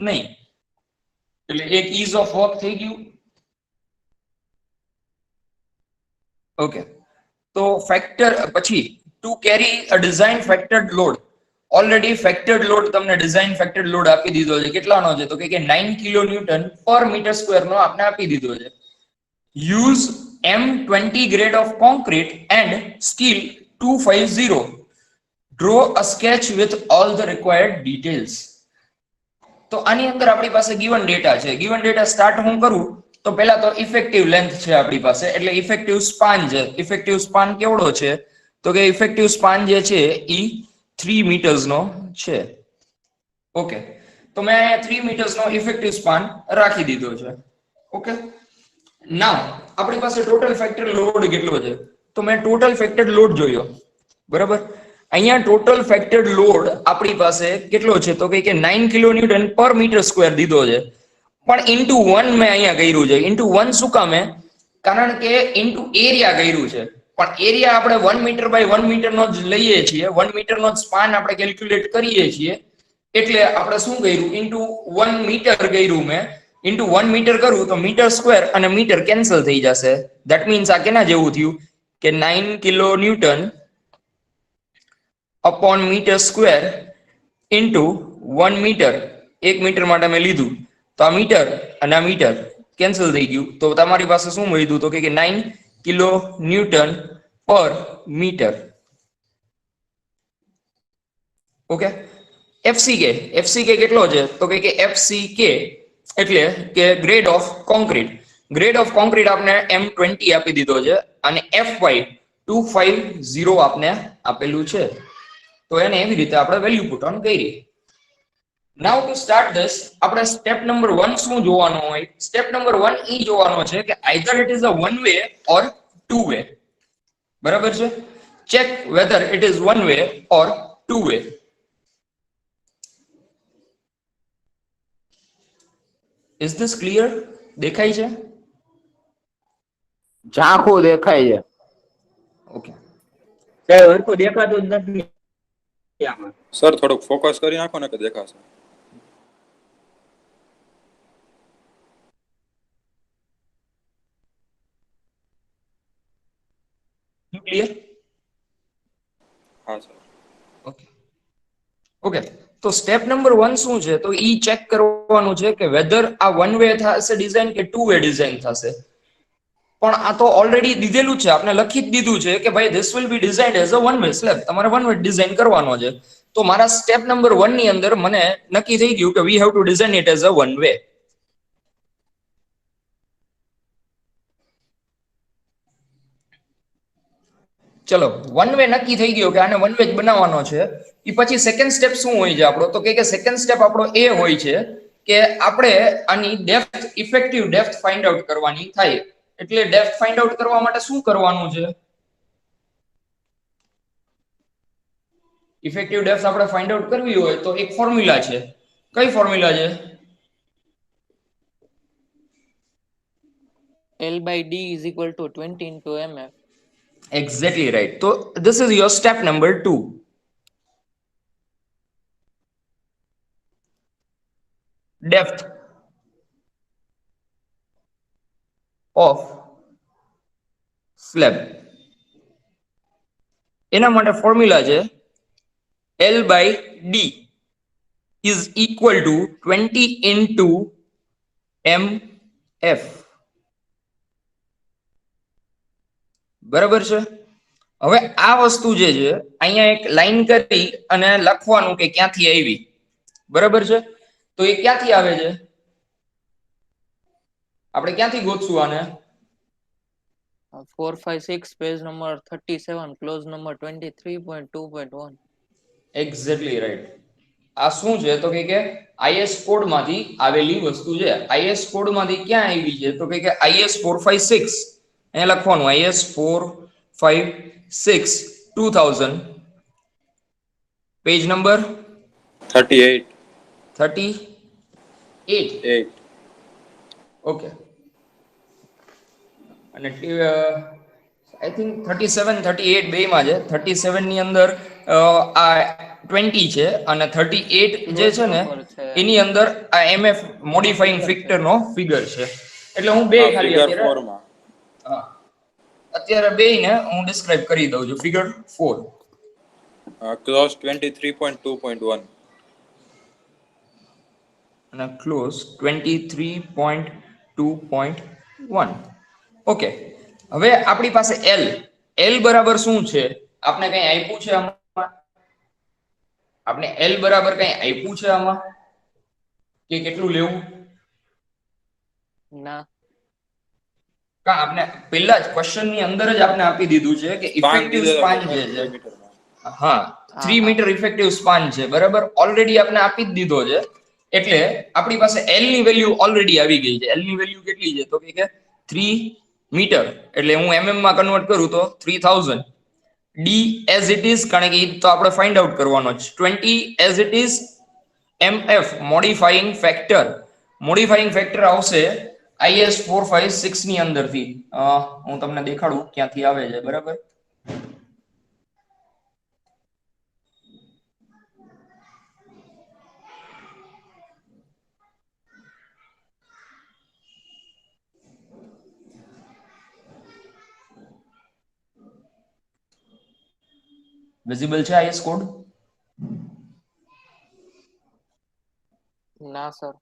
નહીં, એટલે એક ઇઝ ઓફ વર્ક થઈ ગયું. ઓકે, તો ફેક્ટર પછી to carry a design factored load, already factored load તમને ડિઝાઇન ફેક્ટર્ડ લોડ આપી દીધો છે. કેટલાનો છે? તો કે 9 કિલો ન્યૂટન પર મીટર સ્ક્વેર નો આપણે આપી દીધો છે. Use M20 grade of concrete and steel 250. Draw a sketch with all the required details. તો આની અંદર આપણી પાસે ગિવન ડેટા છે. ગિવન ડેટા સ્ટાર્ટ હું કરું તો પહેલા તો ઇફેક્ટિવ લેન્થ છે આપણી પાસે, એટલે ઇફેક્ટિવ સ્પાન છે. ઇફેક્ટિવ સ્પાન કેવડો છે? તો કે ઇફેક્ટિવ સ્પાન જે છે ઈ 3 મીટર્સ નો છે. ઓકે, તો મેં અહીંયા 3 મીટર્સ નો ઇફેક્ટિવ સ્પાન રાખી દીધો છે. ઓકે, નાઉ આપણી પાસે ટોટલ ફેક્ટર લોડ કેટલો છે? તો મેં ટોટલ ફેક્ટર લોડ જોયો, બરાબર. અહીંયા ટોટલ ફેક્ટર્ડ લોડ આપણી પાસે કેટલો છે? તો કે 9 કિલો ન્યૂટન પર મીટર સ્ક્વેર દીધો છે, પણ ઇન્ટુ 1 મેં અહીંયા કર્યું છે. ઇન્ટુ 1 શું કામે? કારણ કે ઇન્ટુ એરિયા કર્યું છે, પણ એરિયા આપણે 1 મીટર બાય 1 મીટર નો જ લઈએ છીએ. 1 મીટર નો સ્પાન આપણે કેલ્ક્યુલેટ કરીએ છીએ, એટલે આપણે શું કર્યું? ઇન્ટુ 1 મીટર કર્યું મેં. ઇન્ટુ 1 મીટર કરું તો મીટર સ્ક્વેર અને મીટર કેન્સલ થઈ જશે. ધેટ મીન્સ આ કેના જેવું થયું કે 9 kilo newton upon metre square into 1 metre. 1 metre માટે મેં લીધું તો આ મીટર અને આ મીટર કેન્સલ થઈ ગયું. તો તમારી પાસે શું મળ્યું? તો કે 9 કિલો ન્યૂટન પર મીટર. ઓકે, FCK કેટલો છે? તો કે FCK એટલે કે grade of concrete. Grade of concrete આપણે M20 આપી દીધો છે અને FY 250 આપને આપેલું છે. તો એને એવી રીતે આપણે વેલ્યુ પુટ ઓન કરી. નાઉ ટુ સ્ટાર્ટ ધીસ આપણે સ્ટેપ નંબર 1 શું જોવાનો હોય? સ્ટેપ નંબર 1 ઈ જોવાનો છે કે either it is a one way or two way. બરાબર છે? Check whether it is one way or two way. Is this clear? દેખાય છે? ઝાંખું દેખાય છે. ઓકે, સાહેબ હરખું દેખાતું જ નથી આમાં. સર થોડુંક ફોકસ કરી નાખો ને કે દેખાશે. ક્લિયર? હા સર. ઓકે ઓકે, તો સ્ટેપ નંબર 1 શું છે? તો ઈ ચેક કરવાનું છે કે વેધર આ વન વે થશે ડિઝાઇન કે ટુ વે ડિઝાઇન થશે. પણ આ તો ઓલરેડી દીધેલું છે, આપણે લખી જ દીધું છે કે ભાઈ this will be designed as a one way slab. તમારે વન વે ડિઝાઇન કરવાનો છે. તો મારા સ્ટેપ નંબર 1 ની અંદર મને નક્કી થઈ ગયું કે we have to design it as a one way. ચલો, વન વે નક્કી થઈ ગયો કે આને વન વે જ બનાવવાનો છે. એ પછી સેકન્ડ સ્ટેપ શું હોય છે આપણો? તો કે સેકન્ડ સ્ટેપ આપણો એ હોય છે કે આપણે આની depth, effective depth find out કરવાની થાય. એટલે ડેપ્થ ફાઇન્ડ આઉટ કરવા માટે શું કરવાનું છે? ઇફેક્ટિવ ડેપ્થ આપણે ફાઇન્ડ આઉટ કરવી હોય તો એક ફોર્મ્યુલા છે. કઈ ફોર્મ્યુલા છે? L by D is equal to 20 into MF. Exactly right. So this is your step number 2. Depth of slab. એના માટે ફોર્મ્યુલા છે L by D is equal to 20 into MF. બરાબર છે? હવે આ વસ્તુ જે છે અહીંયા એક લાઈન કરી અને લખવાનું કે ક્યાંથી આવી. બરાબર છે? તો એ ક્યાંથી આવે છે? આપણે ક્યાંથી ગોતશું આને? 456 page number 37 clause number 23.2.1. Exactly right. આ શું છે? તો કે IS કોડ માંથી આવેલી વસ્તુ છે. IS કોડ માંથી ક્યાં આવી છે? તો કે IS 456. અહીંયા લખવાનું IS 456 2000 પેજ નંબર 38. 38. ઓકે, અને આઈ થિંક 37 38 બે માં છે. 37 ની અંદર આ 20 છે અને 38 જે છે ને Number છે. એની અંદર આ MF મોડિફાઈંગ ફેક્ટર નો ફિગર છે. એટલે હું બે ખાલી ફિગર અત્યારે 4 માં હા અત્યારે બેયને હું ડિસ્ક્રાઇબ કરી દઉં છું. ફિગર 4 ક્લોઝ 23.2.1 અને ક્લોઝ 23.2.1. ઓકે, હવે આપણી પાસે L બરાબર શું છે? આપણે કઈ આપ્યું છે આમાં? આપણે L બરાબર કઈ આપ્યું છે આમાં કે કેટલું લેવું? ના. કા આપણે પહેલા જ ક્વેશ્ચન ની અંદર જ આપણે આપી દીધું છે કે ઇફેક્ટિવ સ્પાન જે છે, હા 3 મીટર ઇફેક્ટિવ સ્પાન છે, બરાબર. ઓલરેડી આપણે આપી જ દીધો છે. એટલે આપણી પાસે L ની વેલ્યુ ઓલરેડી આવી ગઈ છે. L ની વેલ્યુ કેટલી છે? તો કે 3 મીટર. એટલે હું mm માં કન્વર્ટ કરું તો 3000. D as it is, કારણ કે તો આપણે ફાઇન્ડ આઉટ કરવાનો છે. 20 as it is. MF modifying factor આવશે IS 456 ની અંદરથી. હું તમને દેખાડું ક્યાંથી આવે છે, બરાબર. વિઝિબલ છે IS કોડ? ના સર.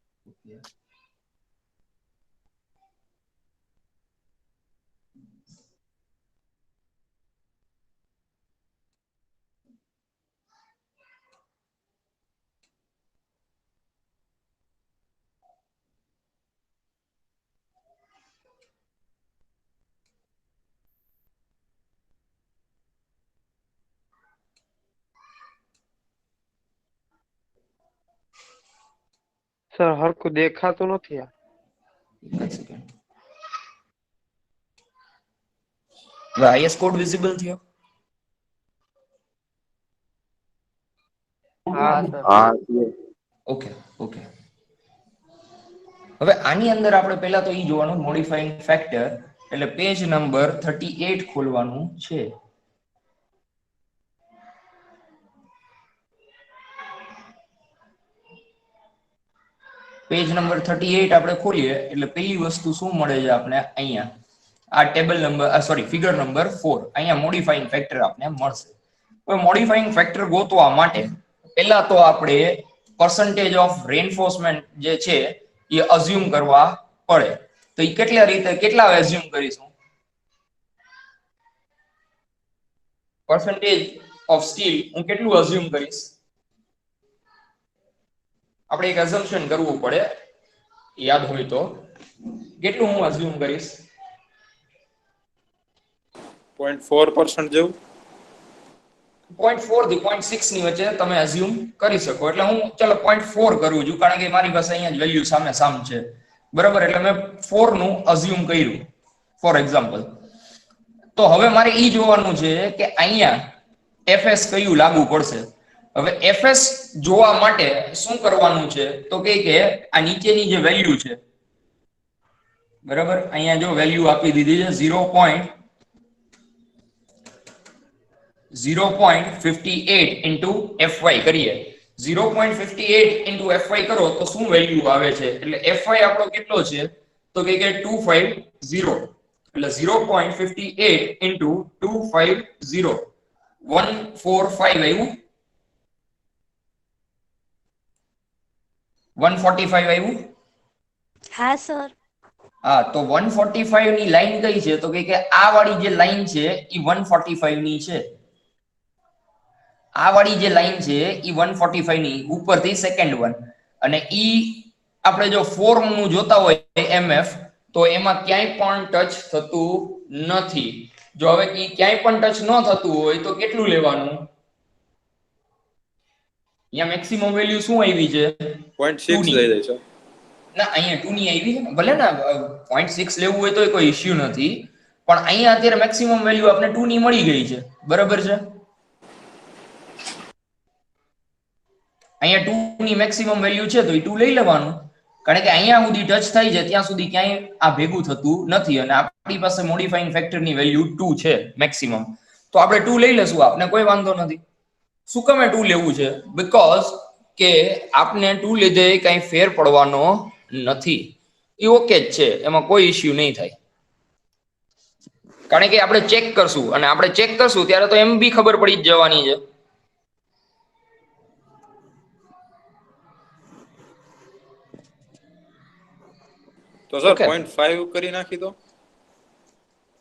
સર હરખું દેખાતું નથી આ. એક સેકન્ડ. હવે IS કોડ વિઝિબલ થયો? હા સર. ઓકે. હવે આની અંદર આપણે પહેલા તો ઈ જોવાનું મોડિફાઈંગ ફેક્ટર, એટલે પેજ નંબર 38 ખોલવાનું છે. પેજ નંબર 38 આપણે ખોલીએ એટલે પહેલી વસ્તુ શું મળે છે આપણે અહીંયા આ ટેબલ નંબર ફિગર નંબર 4. અહીંયા મોડિફાઈંગ ફેક્ટર આપણે મળશે. હવે મોડિફાઈંગ ફેક્ટર ગોતવા માટે પહેલા તો આપણે પર્સન્ટેજ ઓફ રેનફોર્સમેન્ટ જે છે એ અઝ્યુમ કરવા પડે. તો એ કેટલા અઝ્યુમ કરીશું? પર્સન્ટેજ ઓફ સ્ટીલ હું કેટલું અઝ્યુમ કરીશ? આપણે એક અઝમ્પશન કરવું પડે, યાદ હોય તો. કેટલું હું અઝ્યુમ કરીશ? 0.4% જેવું. 0.4 થી 0.6 ની વચ્ચે તમે અઝ્યુમ કરી શકો. એટલે હું ચલો 0.4 કરું છું, કારણ કે મારી પાસે અહીંયા જ વેલ્યુ સામ છે, બરાબર. એટલે મેં 4 નું અઝ્યુમ કર્યું ફોર એક્ઝામ્પલ. તો હવે મારે ઈ જોવાનું છે કે અહીંયા FS કયું લાગુ પડશે. હવે FS જોવા માટે શું કરવાનું છે? તો કે આ નીચેની જે વેલ્યુ છે, બરાબર, અહીંયા જો વેલ્યુ આપી દીધી છે 0.58 into FY કરીએ. 0.58 into FY કરો તો શું વેલ્યુ આવે છે? એટલે FY આપણો કેટલો છે? તો કે 250. એટલે 0.58 into 250 145 આવ્યું. 145 આવ્યું. હા સર. હા, તો 145 ની લાઈન કઈ છે? તો કે આ વાળી જે લાઈન છે એ 145 ની છે. આ વાળી જે લાઈન છે એ 145 ની ઉપરથી સેકન્ડ વન. અને ઈ આપણે જો ફોર્મ નું જોતા હોય MF, તો એમાં ક્યાંય પણ ટચ થતું નથી. જો હવે ઈ ક્યાંય પણ ટચ ન થતું હોય તો કેટલું લેવાનું? અહીંયા મેક્સિમમ વેલ્યુ શું આવી છે? 0.6 લઈ લઈ છે. ના, અહીંયા 2 ની આવી છે. ભલે ને 0.6 લેવું હોય તો કોઈ ઇશ્યુ નથી, પણ અહીંયા અત્યારે મેક્સિમમ વેલ્યુ આપણે 2 ની મળી ગઈ છે, બરાબર છે. અહીંયા 2 ની મેક્સિમમ વેલ્યુ છે તો એ 2 લઈ લેવાનું, કારણ કે અહીંયા સુધી ટચ થાય છે ત્યાં સુધી ક્યાંય આ ભેગું થતું નથી. અને આપણી પાસે મોડિફાઈંગ ફેક્ટર ની વેલ્યુ 2 છે મેક્સિમમ, તો આપણે 2 લઈ લેશું, આપને કોઈ વાંધો નથી. શું કામે 2 લેવું છે? બીકોઝ કે આપને 2 લીધે કઈ ફેર પડવાનો નથી. એ ઓકે જ છે, એમાં કોઈ ઇશ્યુ નહીં થાય. કારણ કે આપણે ચેક કરશું, અને આપણે ચેક કરશું ત્યારે તો એમ બી ખબર પડી જ જવાની છે. તો સર Okay. 0.5 કરી નાખી દો.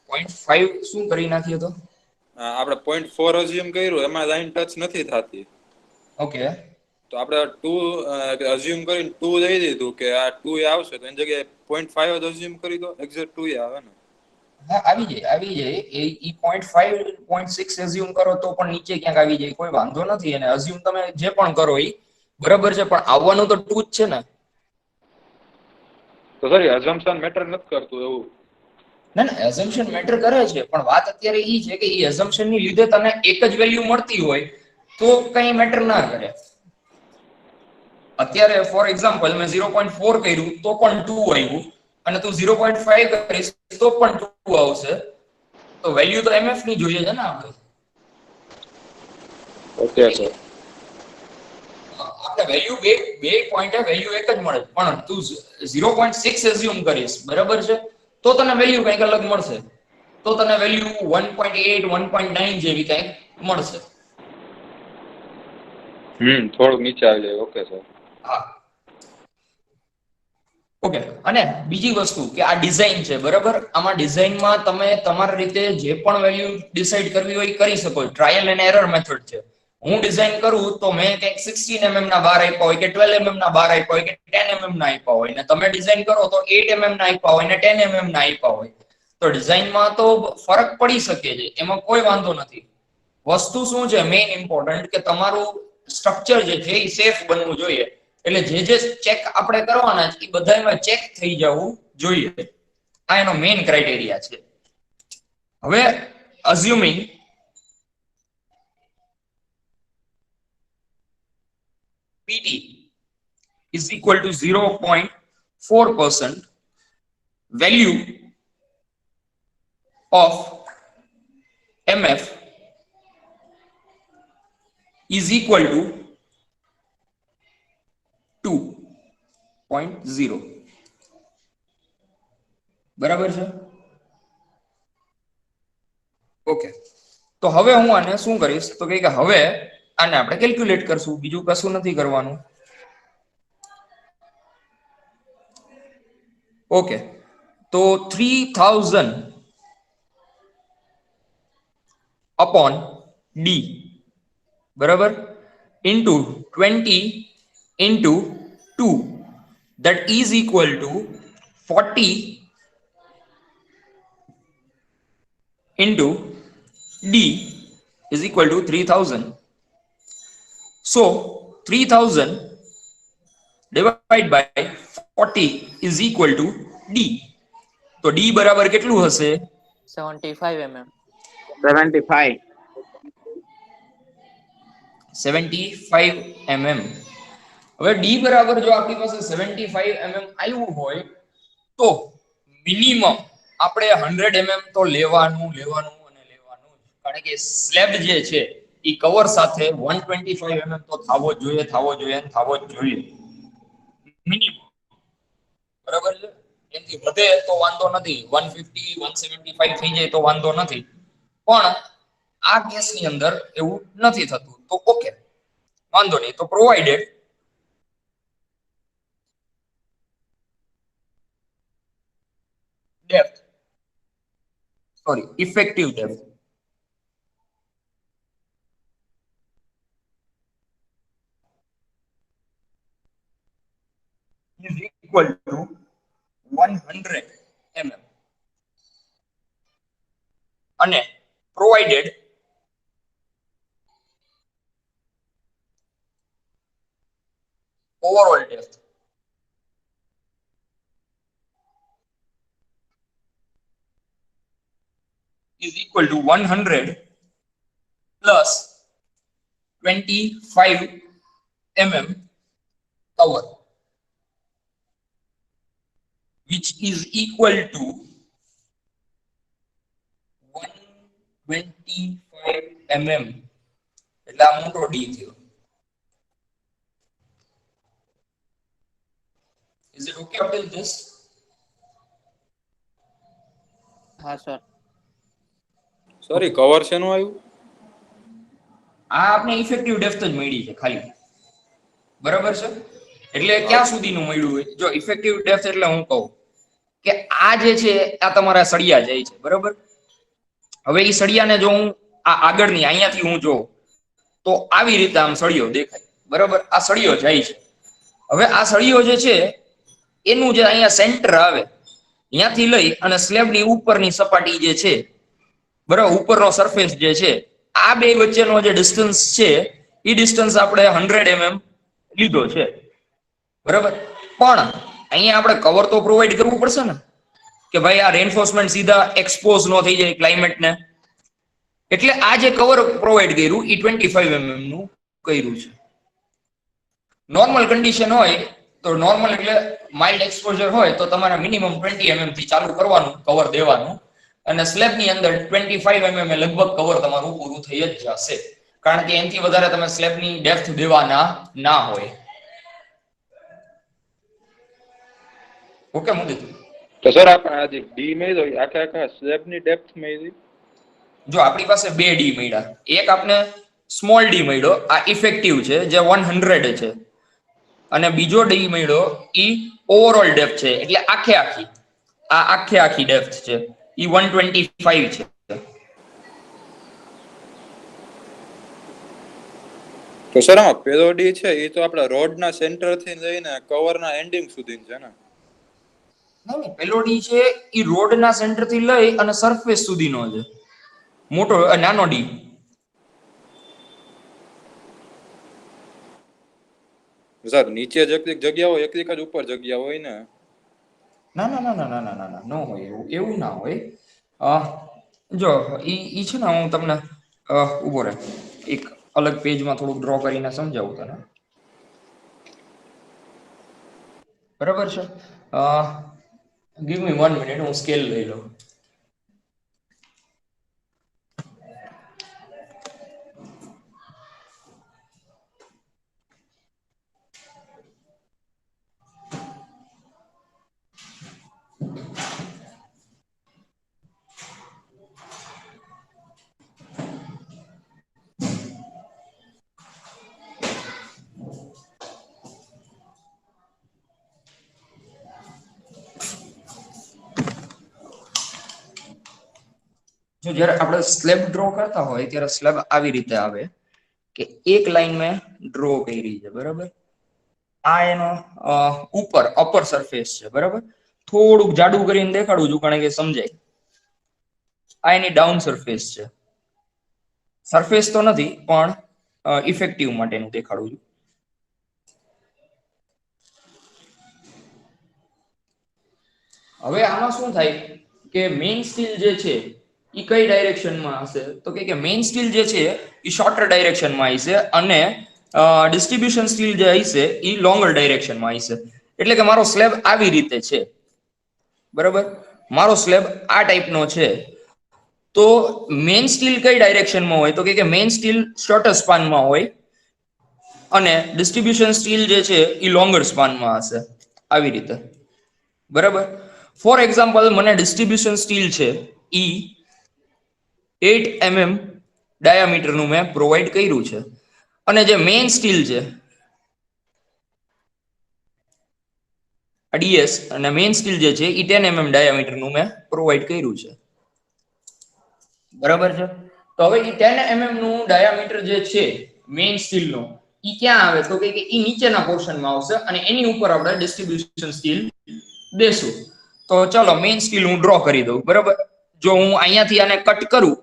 0.5 શું કરી નાખ્યો તો? આપણે 0.4 અઝ્યુમ કર્યું, એમાં લાઈન ટચ નથી થતી. ઓકે, તો આપણે 2 અઝ્યુમ કરીને 2 દઈ દીધું કે આ 2 એ આવશે, તો એની જગ્યાએ 0.5 જ અઝ્યુમ કરી દો, એક્ઝેક્ટ 2 એ આવે ને. હા આવી જાય એ 0.5 0.6 અઝ્યુમ કરો તો પણ નીચે ક્યાંક આવી જાય, કોઈ વાંધો નથી. અને અઝ્યુમ તમે જે પણ કરો એ બરાબર છે, પણ આવવાનું તો 2 જ છે ને. તો સર અઝમ્પશન મેટર નથી કરતું એવું? ના એઝમ્પશન મેટર કરે છે, પણ વાત અત્યારે એ છે કે એ એઝમ્પશન ની લીધે તને એક જ વેલ્યુ મળતી હોય તો કઈ મેટર ના કરે. અત્યારે ફોર એક્ઝામ્પલ મેં 0.4 કર્યું તો પણ 2 આવ્યું, અને તું 0.5 કરીશ તો પણ 2 આવશે. તો વેલ્યુ તો એમએફ ની જોઈએ છે ને આપણે. Okay sir. આપણે વેલ્યુ બે પોઈન્ટે વેલ્યુ એક જ મળે, પણ તું 0.6 એઝ્યુમ કરીશ બરાબર છે, તો તને વેલ્યુ કંઈક અલગ મળશે. તો તને વેલ્યુ 1.8 1.9 જેવી કંઈક મળશે. થોડુંક નીચે આવી જાય. Okay sir. હા ઓકે. અને બીજી વસ્તુ કે આ ડિઝાઇન છે બરાબર, આમાં ડિઝાઇનમાં તમે તમારી રીતે જે પણ વેલ્યુ ડિસાઈડ કરવી હોય કરી શકો. ટ્રાયલ એન્ડ એરર મેથડ છે. હું ડિઝાઇન કરું તો મેં કંઈક 16 mm ના બાર આપ્યા હોય કે 12 mm ના બાર આપ્યા હોય કે 10 mm ના આપ્યા હોય, ને તમે ડિઝાઇન કરો તો 8 mm ના આપ્યા હોય ને 10 mm ના આપ્યા હોય. તો ડિઝાઇનમાં તો ફરક પડી શકે છે, એમાં કોઈ વાંધો નથી. વસ્તુ શું છે મેઇન ઇમ્પોર્ટન્ટ, કે તમારું સ્ટ્રક્ચર જે છે એ સેફ બનવું જોઈએ. એટલે જે ચેક આપણે કરવાના છે એ બધામાં ચેક થઈ જવું જોઈએ. આ એનો મેઇન ક્રાઇટેરિયા છે. હવે અઝ્યુમિંગ PT is equal to 0.4%, value of MF is equal to 2.0. બરાબર છે? ઓકે. તો હવે હું આને શું કરીશ તો કે હવે આને આપણે કેલ્ક્યુલેટ કરશું, બીજું કશું નથી કરવાનું. ઓકે. તો 3000 upon D બરાબર into 20 into 2, that is equal to 40 into D is equal to 3000. So 3000 divided by 40 is equal to D. તો D બરાબર કેટલું હશે? 75 mm. 75. 75 mm. હવે D બરાબર જો આપણી પાસે 75 mm આવ્યું હોય તો મિનિમમ આપણે 100 mm તો લેવાનું જ, કારણ કે સ્લેબ જે છે એ કવર સાથે 125 mm તો થવો જ જોઈએ મિનિમમ. બરાબર છે? એનાથી વધે તો વાંધો નથી, 150 175 થઈ જાય તો વાંધો નથી, પણ આ કેસની અંદર એવું નથી થતું. તો ઓકે, વાંધો નહીં. તો provided depth, sorry, effective depth is equal to 100 mm અને provided overall depth is equal to 100 plus 25 mm cover, which is equal to 125 mm એટલે આ મોટો ડી થયો. Is it okay up till this? હા sir. Sorry, cover શેનું આવ્યું? આ આપણે ઇફેક્ટિવ ડેપ્થ જ મળી છે ખાલી, બરાબર છે. એટલે ક્યાં સુધીનું મળ્યું હોય? જો ઇફેક્ટિવ ડેપ્થ એટલે હું કહું કે આ જે છે આ તમારા સળિયા જાય છે, બરાબર. હવે એ સળિયાને જો હું આ આગળની અહીંયાથી હું જોઉં તો આવી રીતે આમ સળિયો દેખાય, બરાબર. આ સળિયો જાય છે. હવે આ સળિયો જે છે એનું જે અહીંયા સેન્ટર આવે, ત્યાંથી લઈ અને સ્લેબની ઉપરની સપાટી જે છે, બરાબર, ઉપરનો સરફેસ જે છે, આ બે વચ્ચેનો જે ડિસ્ટન્સ છે એ ડિસ્ટન્સ આપણે 100 mm લીધો છે, બરાબર. પણ અહીંયા આપણે કવર તો પ્રોવાઈડ કરવું પડશે ને, કે ભાઈ આ રેનફોર્સમેન્ટ સીધા એક્સપોઝ ન થઈ જાય ક્લાઇમેટને. એટલે આ જે કવર પ્રોવાઈડ કર્યું એ 25 mm નું કર્યું છે. નોર્મલ કન્ડિશન હોય તો નોર્મલ એટલે માઇલ્ડ એક્સપોઝર હોય તો તમારે મિનિમમ 20 mm થી ચાલુ કરવાનું કવર દેવાનું, અને સ્લેબની અંદર 25 mm લગભગ કવર તમારું પૂરું થઈ જ જશે, કારણ કે એનાથી વધારે તમે સ્લેબની ડેપ્થ દેવાના ના હોય. ઓકે મુદિત? તો સર આપણે આ જે ડી મળ્યો એ આખા સ્લેબની ડેપ્થ મળી? જો આપણી પાસે બે ડી મળ્યા, એક આપણે સ્મોલ ડી મળ્યો, આ ઇફેક્ટિવ છે જે 100 છે, અને બીજો ડી મળ્યો ઈ ઓવરઓલ ડેપ્થ છે, એટલે આખી ડેપ્થ છે ઈ 125 છે. તો સર આમાં પેલો ડી છે એ તો આપણા રોડના સેન્ટર થી લઈને કવરના એન્ડિંગ સુધી છે ને? નહીં, પેલો ડી છે ઈ રોડના સેન્ટર થી લઈ અને સરફેસ સુધીનો છે, મોટો નાનો ડી. સર નીચે જેટલી જગ્યા હોય એટલી જ ઉપર જગ્યા હોય ને? ના ના ના ના ના ના ના ના ન હોય એવું ના હોય. જો ઈ છે ને, હું તમને ઉભો રહે એક અલગ પેજમાં થોડુંક ડ્રો કરીને સમજાવું તને, બરાબર છે. ગીવ મી 1 મિનિટ, હું સ્કેલ લઈ લઉં. જો જ્યારે આપણે સ્લેબ ડ્રો કરતા હોય ત્યારે સ્લેબ આવી રીતે આવે કે એક લાઈન મેં ડ્રો કરી છે, બરાબર. આ એનો ઉપર અપર સરફેસ છે, બરાબર. થોડુંક જાડું કરીને દેખાડું છું કારણ કે સમજાય. આ એની ડાઉન સરફેસ છે, સરફેસ તો નથી પણ ઇફેક્ટિવ માટેનું દેખાડું છું. હવે આમાં શું થાય કે મેઇન સ્ટીલ જે છે એ કઈ ડાયરેક્શનમાં હશે, તો કે મેઇન સ્ટીલ જે છે એ શોર્ટર ડાયરેક્શનમાં હશે, અને ડિસ્ટ્રીબ્યુશન સ્ટીલ જે હશે એ લોંગર ડાયરેક્શનમાં હશે. એટલે કે મારો સ્લેબ આવી રીતે છે, બરાબર. મારો સ્લેબ આ ટાઈપનો છે. તો મેઇન સ્ટીલ કઈ ડાયરેક્શનમાં હોય, તો કે મેઇન સ્ટીલ શોર્ટર સ્પાનમાં હોય, અને ડિસ્ટ્રીબ્યુશન સ્ટીલ જે છે એ લોંગર સ્પાનમાં હશે, આવી રીતે, બરાબર. ફોર એક્ઝામ્પલ, મને ડિસ્ટ્રીબ્યુશન સ્ટીલ છે ઈ 8 mm ડાયામીટરનું મેં પ્રોવાઈડ કર્યું છે, અને જે મેઇન સ્ટીલ છે ડીએસ, અને મેઇન સ્ટીલ જે છે એ 10 mm ડાયામીટરનું મેં પ્રોવાઈડ કર્યું છે, બરાબર છે. તો હવે એ 10 mm નું ડાયામીટર જે છે મેઇન સ્ટીલનો ઈ ક્યાં આવે, તો કે ઈ નીચેના પોર્શનમાં આવશે, અને એની ઉપર આપણે ડિસ્ટ્રીબ્યુશન સ્ટીલ દેશું. તો ચલો મેઇન સ્ટીલ હું ડ્રો કરી દઉં, બરાબર. જો હું અહીંયાથી આને કટ કરું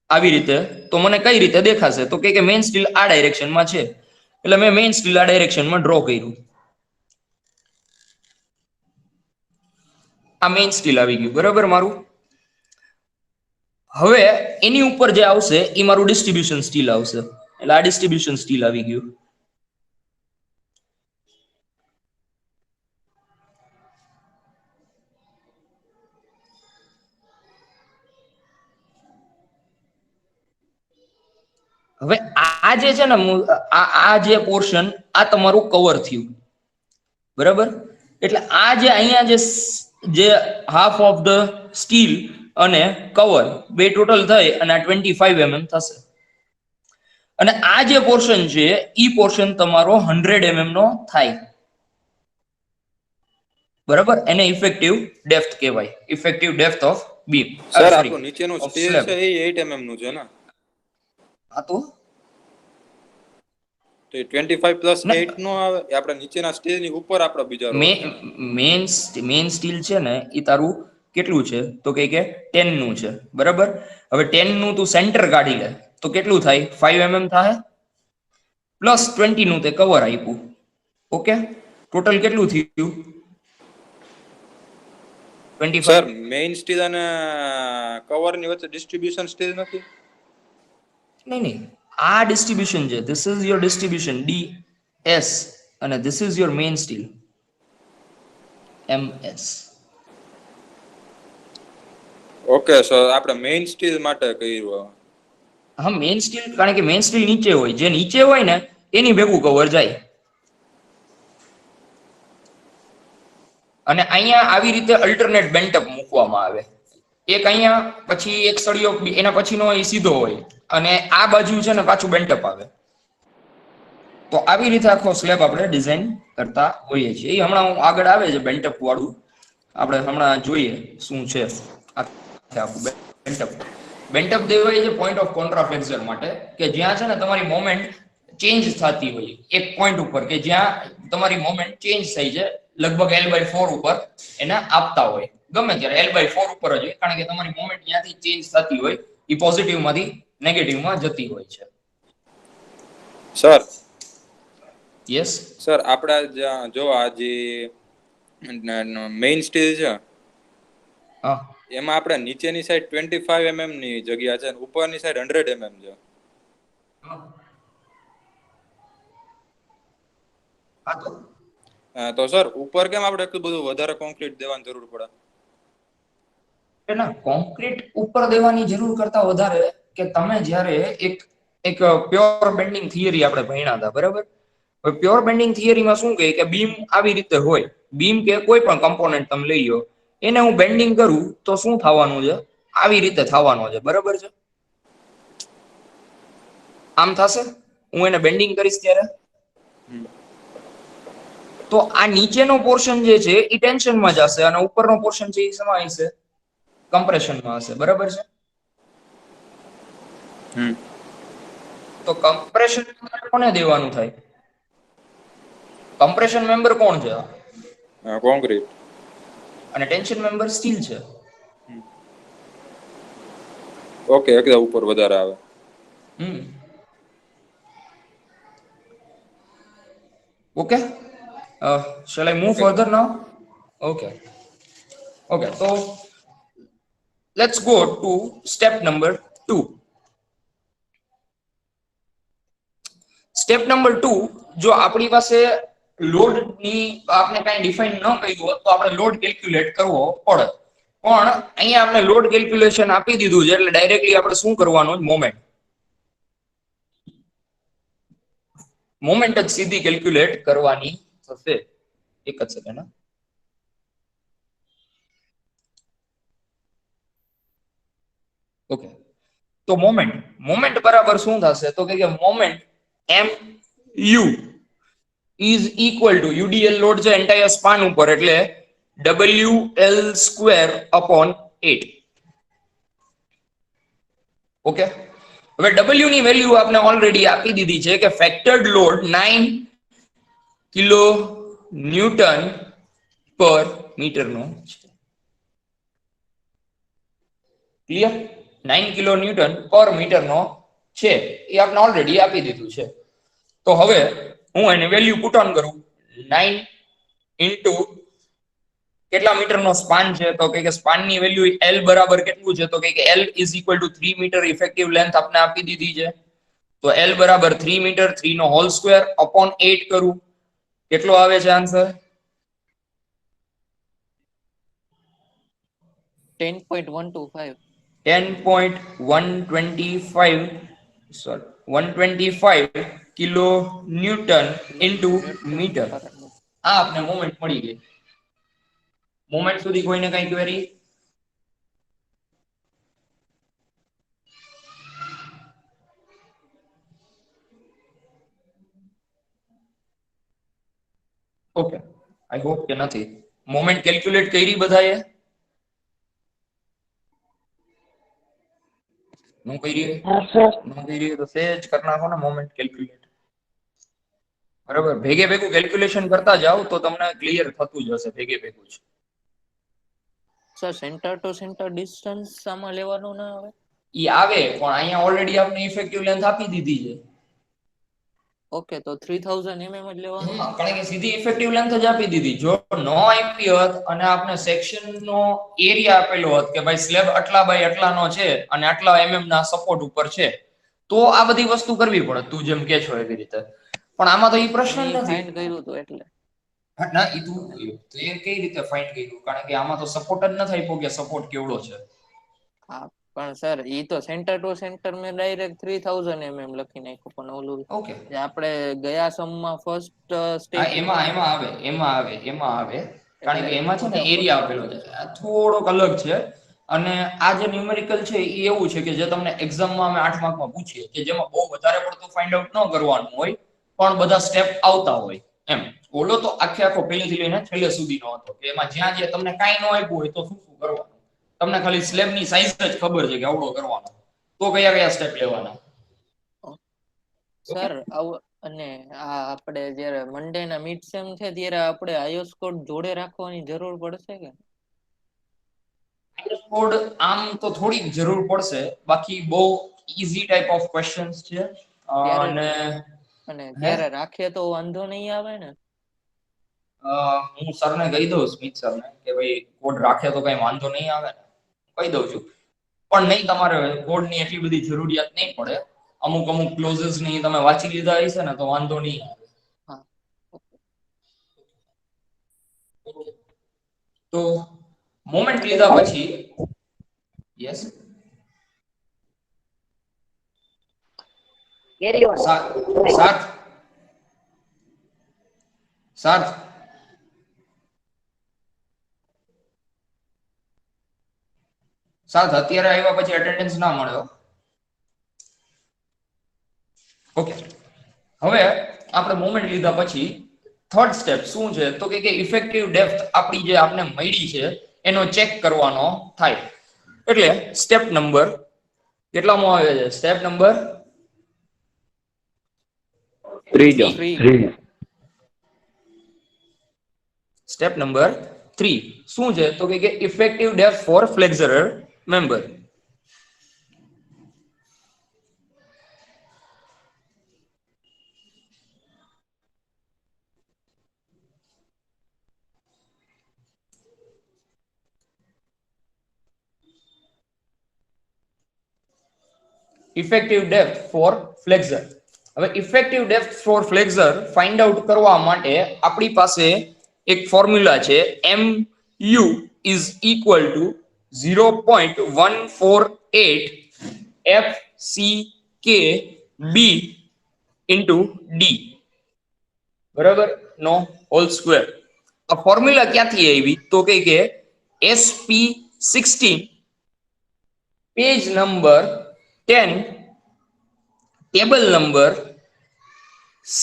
આવી રીતે તો મને કઈ રીતે દેખાશે, તો કે મેઇન સ્ટીલ આ ડાયરેક્શનમાં છે, એટલે મેં મેઇન સ્ટીલ આ ડાયરેક્શનમાં ડ્રો કર્યું. આ મેઇન સ્ટીલ આવી ગયું, બરાબર મારું. હવે એની ઉપર જે આવશે એ મારું ડિસ્ટ્રીબ્યુશન સ્ટીલ આવશે, એટલે આ ડિસ્ટ્રીબ્યુશન સ્ટીલ આવી ગયું. હવે આ આ જે છે ને આ જે પોર્શન આ તમારું કવર થયું, બરાબર? એટલે આ જે અહીંયા જે હાફ ઓફ ધ સ્ટીલ અને કવર બે ટોટલ થઈ અને આ 25 mm થશે. અને આ જે પોર્શન છે ઈ પોર્શન તમારો 100 mm નો થાય, બરાબર? એને ઇફેક્ટિવ ડેપ્થ કહેવાય, effective depth of beam. Sir આપણું નીચેનું સ્ટેજ છે એ 8 mm નું છે ને? આ તો તો એ 25 પ્લસ 8 નો આવે, એ આપણા નીચેના સ્ટેજ ની ઉપર આપણા બીજા row છે. મેઇન સ્ટીલ છે ને ઈ તારું કેટલું છે તો કે 10 નું છે, બરાબર? હવે 10 નું તું સેન્ટર કાઢી લે તો કેટલું થાય? 5 mm થાય પ્લસ 20 નું તે કવર આપ્યું. ઓકે, ટોટલ કેટલું થયું? 25. સર મેઇન સ્ટીલ અને કવર ની વચ્ચે ડિસ્ટ્રીબ્યુશન સ્ટેજ નથી? નહીં, આ ડિસ્ટ્રીબ્યુશન છે. This is your distribution DS અને this is your main steel MS. Okay sir, આપણે મેઇન સ્ટીલ માટે કર્યું. હા, મેઇન સ્ટીલ, કારણ કે મેઇન સ્ટીલ નીચે હોય, જે નીચે હોય ને એની ભેગું કવર જાય. અને અહીંયા આવી રીતે અલ્ટરનેટ બેન્ટઅપ મૂકવામાં આવે, એક અહીંયા પછી એક સળિયો એના પછીનો એ સીધો હોય અને આ બાજુ છે ને પાછું બેન્ટઅપ આવે. તો આવી રીતે આખો સ્લેબ આપણે ડિઝાઇન કરતા હોઈએ છીએ. એ હમણાં આગળ આવે છે બેન્ટઅપ વાળું, આપણે હમણાં જોઈએ શું છે આખું બેન્ટઅપ દેવાય છે પોઈન્ટ ઓફ કોન્ટ્રાફ્લેક્સર માટે, કે જ્યાં છે ને તમારી મોમેન્ટ ચેન્જ થતી હોય એક પોઈન્ટ ઉપર, કે જ્યાં તમારી મોમેન્ટ ચેન્જ થઈ છે લગભગ L/4 ઉપર એને આપતા હોય, ગમે ત્યારે L/4 ઉપર જ હોય, કારણ કે તમારી મોમેન્ટ ત્યાંથી ચેન્જ થતી હોય, એ પોઝિટિવ માંથી નેગેટિવ માં જતી હોય છે. સર યસ સર, આપડા જો આ જે મેઇન સ્ટેજ છે હા, એમાં આપણે નીચેની સાઈડ 25 mm ની જગ્યા છે અને ઉપરની સાઈડ 100 mm છે. તો સર ઉપર કેમ આપણે એટલું બધું વધારે કોન્ક્રીટ દેવાની જરૂર પડે? ના, કોન્ક્રીટ ઉપર દેવાની જરૂર કરતા વધારે કે તમે જ્યારે એક પ્યોર બેન્ડિંગ થિયરી આપણે ભણ્યા હતા, બરાબર? હવે પ્યોર બેન્ડિંગ થિયરીમાં શું કહે કે બીમ આવી રીતે હોય, બીમ કે કોઈ પણ કમ્પોનન્ટ તમે લઈ લો, એને હું બેન્ડિંગ કરું તો શું થવાનું છે? આવી રીતે થવાનું છે, બરાબર છે? આમ થશે હું એને બેન્ડિંગ કરીશ ત્યારે. તો આ નીચેનો પોર્શન જે છે એ ટેન્શનમાં જશે અને ઉપરનો પોર્શન છે એ શેમાં હશે? કમ્પ્રેશનમાં હશે, બરાબર છે? તો કમ્પ્રેશન કોને દેવાનું થાય? કમ્પ્રેશન મેમ્બર કોણ છે? કોન્ક્રીટ. અને ટેન્શન મેમ્બર સ્ટીલ છે. ઓકે, એકદમ ઉપર વધારે આવે. Okay, shall I move further now? Okay, so let's go to step number 2. Step number 2, જો આપણી પાસે લોડ ની આપણે કઈ ડિફાઇન ન કર્યું હોત તો આપણે લોડ કેલ્ક્યુલેટ કરવો પડે, પણ અહીંયા આપણે લોડ કેલ્ક્યુલેશન આપી દીધું છે એટલે ડાયરેક્ટલી આપણે શું કરવાનું? મોમેન્ટ જ સીધી કેલ્ક્યુલેટ કરવાની થશે. એક જ સેકન્ડ. ઓકે, તો મોમેન્ટ બરાબર શું થશે તો કે moment MU is equal to UDL load છે એન્ટાયર સ્પાન ઉપર, એટલે WL²/8. ઓકે, હવે W ની વેલ્યુ આપણે ઓલરેડી આપી દીધી છે કે ફેક્ટર્ડ લોડ 9 કિલો ન્યૂટન પર મીટર નો છે. ક્લિયર? 9 કિલો ન્યૂટન પર મીટર નો છે એ આપણે ઓલરેડી આપી દીધું છે. તો હવે હું એને વેલ્યુ પુટ ઓન કરું, 9 ઇન્ટુ કેટલા મીટર નો સ્પાન છે તો કે સ્પાન ની વેલ્યુ L બરાબર કેટલું છે તો કે L is equal to 3 metre effective length આપણે આપી દીધી છે. તો L બરાબર 3 મીટર, 3 નો હોલ સ્ક્વેર અપોન 8 કરું, કેટલો આવે છે answer? 10.125. 10.125, sorry 125 kilo newton into metre. આ આપને મોમેન્ટ મળી ગઈ. મોમેન્ટ સુધી કોઈને કઈ ક્વેરી? ઓકે, આઈ હોપ કે નથી. મોમેન્ટ કેલ્ક્યુલેટ કરી બધાએ? નો કરી? નો કરી તો સેજ કરી નાખો ને મોમેન્ટ કેલ્ક્યુલેટ. બરાબર, ભેગે ભેગું કેલ્ક્યુલેશન કરતા જાવ તો તમને ક્લિયર થતું જ હશે ભેગે ભેગું જ. Sir centre two centre distance આમાં લેવાનું ના આવે? ઈ આવે પણ અહીંયા ઓલરેડી આપણે ઇફેક્ટિવ લેન્થ આપી દીધી છે. ઓકે, તો 3000 mm જ લેવાનું? હા, કારણ કે સીધી ઇફેક્ટિવ લેન્થ જ આપી દીધી. જો નો આપી હોત અને આપણે સેક્શન નો એરિયા આપેલો હોત કે ભાઈ સ્લેબ આટલા બાય આટલાનો છે અને આટલા ના સપોર્ટ ઉપર છે, તો આ બધી વસ્તુ કરવી પડે તું જેમ કે છો એવી રીતે. પણ આમાં તો ઈ પ્રશ્ન જ નથી. ફાઇન્ડ કર્યું હતું એટલે. ના, ઈ તું તો એ કઈ રીતે ફાઇન્ડ કર્યું? કારણ કે આમાં તો સપોર્ટ જ નથી આપ્યો કે સપોર્ટ કેવડો છે. હા, પણ સર ઈ તો સેન્ટર ટુ સેન્ટર મેં ડાયરેક્ટ 3000 mm લખી નાખ્યું, પણ ઓલું ઓકે, જે આપણે ગયા સમમાં ફર્સ્ટ હા સ્ટેપ એમાં આવે કારણ કે એમાં છે ને મુજબ એરિયા આપેલો છે. આ થોડોક અલગ છે. અને આ જે ન્યુમેરિકલ છે એ એવું છે કે જે તમને એક્ઝામમાં અમે 8 માર્કમાં પૂછીએ કે જેમાં બહુ વધારે પડતું ફાઇન્ડ આઉટ ન કરવાનું હોય પણ બધા સ્ટેપ આવતા હોય એમ. ઓલો તો આખો પહેલેથી લઈને છેલ્લે સુધીનો હતો કે એમાં જ્યાં જ્યાં તમને કાંઈ ન આપ્યું હોય તો શું શું કરવાનું. તમને ખાલી સ્લેબની સાઈઝ જ ખબર છે કે આવડો કરવાનો, તો કયા કયા સ્ટેપ લેવાના. સર અને આ આપણે જ્યારે મંડે ના મિડ સેમ છે ત્યારે આપણે આઈઓસ કોડ જોડે રાખવાની જરૂર પડશે કે? કોડ આમ તો થોડીક જરૂર પડશે, બાકી બહુ ઈઝી ટાઈપ ઓફ ક્વેશ્ચન્સ છે. અને ત્યારે રાખીએ તો વાંધો નહીં આવે ને? હું સરને કહી દઉં, સ્મિત સરને, કે ભાઈ કોડ રાખે તો કઈ વાંધો નહીં આવે ને, કહી દઉં છું. પણ નહીં, તમારે કોડની એટલી બધી જરૂરિયાત નહીં પડે. અમુક ક્લોઝેસ ની તમે વાંચી લીધા હશે ને તો વાંધો નહીં આવે. હા, તો મોમેન્ટ લીધા પછી યસ સાત અત્યારે આવ્યા પછી અટેન્ડન્સ ના મળ્યો. ઓકે, હવે આપણે મોમેન્ટ લીધા પછી થર્ડ સ્ટેપ શું છે તો કે ઇફેક્ટિવ ડેપ્થ આપણી જે આપણે મળી છે એનો ચેક કરવાનો થાય. એટલે સ્ટેપ નંબર કેટલામાં આવે છે? સ્ટેપ નંબર ત્રીજો. સ્ટેપ નંબર 3 શું છે તો કે effective depth for flexural member. Effective depth for flexure. હવે effective depth for flexure find out કરવા માટે આપણી પાસે એક ફોર્મ્યુલા છે, MU is equal to 0.148 FCKB into D, બરાબર, નો હોલ સ્ક્વેર. આ ફોર્મ્યુલા ક્યાંથી આવી તો કે SP16 page number 10 table number C.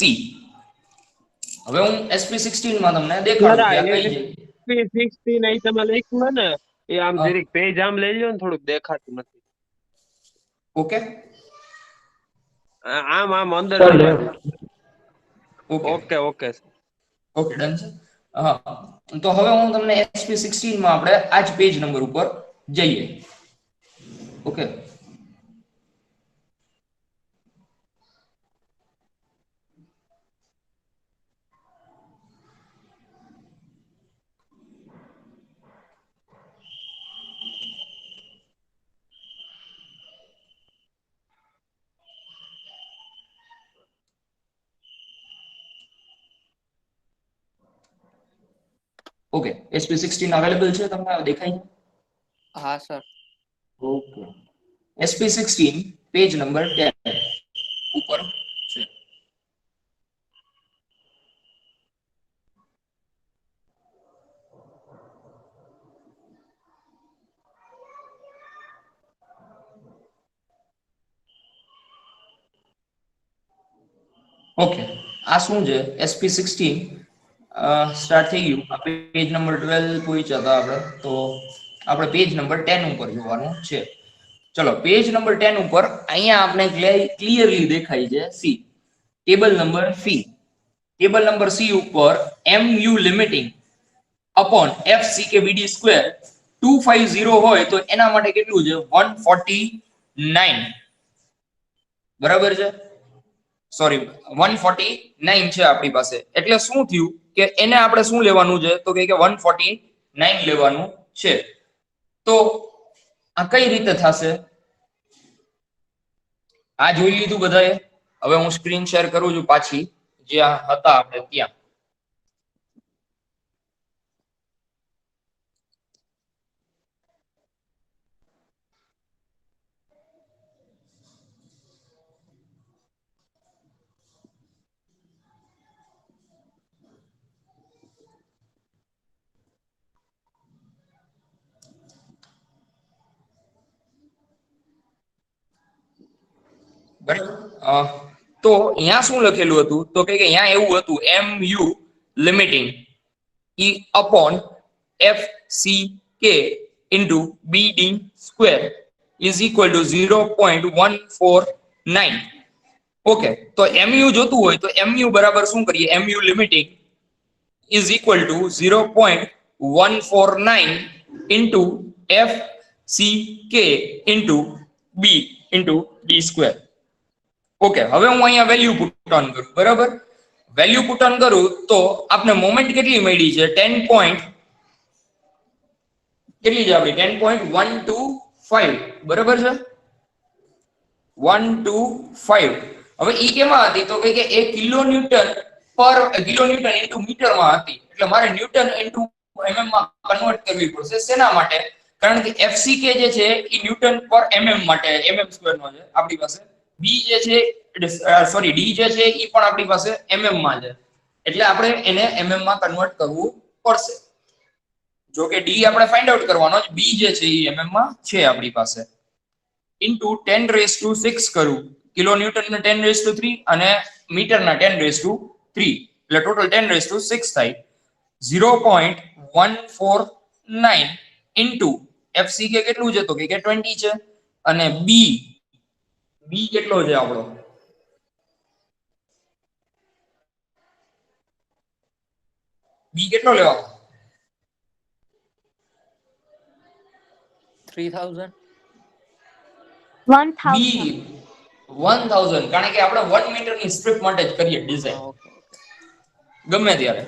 હવે હું SP16 માં તમને દેખાડું કે આ કઈ છે. SP16 અહીં તમે લખ્યું ને એ આમ જરીક પેજ આમ લઈ લ્યો ને, થોડુંક દેખાતું નથી. ઓકે, આમ અંદર. Okay okay okay okay, done છે. હા, તો હવે હું તમને SP16 માં આપણે આ જ પેજ નંબર ઉપર જઈએ. ઓકે, ઓકે, SP16 અવેલેબલ છે, તમને દેખાય છે? હા sir. Okay, SP16 page number 10 ઉપર ઓકે, આ શું છે? SP16 સ્ટાર્ટ થઈ ગયું. આ પેજ નંબર 12 પહોંચ્યા હતા આપણે, તો આપણે પેજ નંબર 10 ઉપર જોવાનું છે. ચલો, પેજ નંબર 10 ઉપર અહીંયા આપણે ક્લિયરલી દેખાય છે C, table number C. Table number C ઉપર MU limiting upon FCKBD square 250 હોય તો એના માટે કેટલું છે? 149. બરાબર છે? સોરી, 149 છે આપણી પાસે. એટલે શું થયું કે એને આપણે શું લેવાનું છે? તો કે 149 લેવાનું છે. તો આ કઈ રીતે થશે? આ જોઈ લીધું બધાએ. હવે હું સ્ક્રીન શેર કરું છું પાછી, જ્યાં હતા આપણે ત્યાં. બરાબર. તો અહીંયા શું લખેલું હતું? તો કે અહીંયા એવું હતું, MU limiting E upon FCK into BD square is equal to 0.149. Okay, તો MU જોતું હોય તો MU બરાબર શું કરીએ? MU limiting is equal to 0.149 into FCK into B into D square. Okay, હવે હું અહીંયા વેલ્યુ પુટ ઓન કરું. બરાબર, વેલ્યુ પુટ ઓન કરું તો આપણે મોમેન્ટ કેટલી મળી છે? 10. કેટલી છે આપણી? 10.125. બરાબર છે, 125. હવે ઈ કેમાં હતી? તો કે એ કિલોન્યુટન ઇન્ટુ મીટરમાં હતી. એટલે મારે ન્યૂટન ઇન્ટુ mm માં કન્વર્ટ કરવી પડશે. શેના માટે? કારણ કે FCK જે છે એ ન્યૂટન પર mm માટે, mm સ્ક્વેર નો છે આપણી પાસે. B જે છે, સોરી, D જે છે એ પણ આપણી પાસે mm માં છે. એટલે આપણે એને mm માં કન્વર્ટ કરવું પડશે. જો કે D આપણે ફાઇન્ડ આઉટ કરવાનો છે, B જે છે એ mm માં છે આપણી પાસે. ઇન્ટુ 10⁶ કરું, કિલો ન્યૂટન ને 10�3 અને મીટર ના 10�3, એટલે ટોટલ 10⁶ થાય. 0.149 ઇન્ટુ FCK કેટલું છે? તો કે 20 છે. અને B કેટલો છે આપણો? B કેટલો લેવાનો? 3000. B 1000, કારણ કે આપણે 1 મીટર ની સ્ટ્રીપ માટે જ કરીએ ડિઝાઇન, ઓકે ઓકે. ગમે ત્યારે.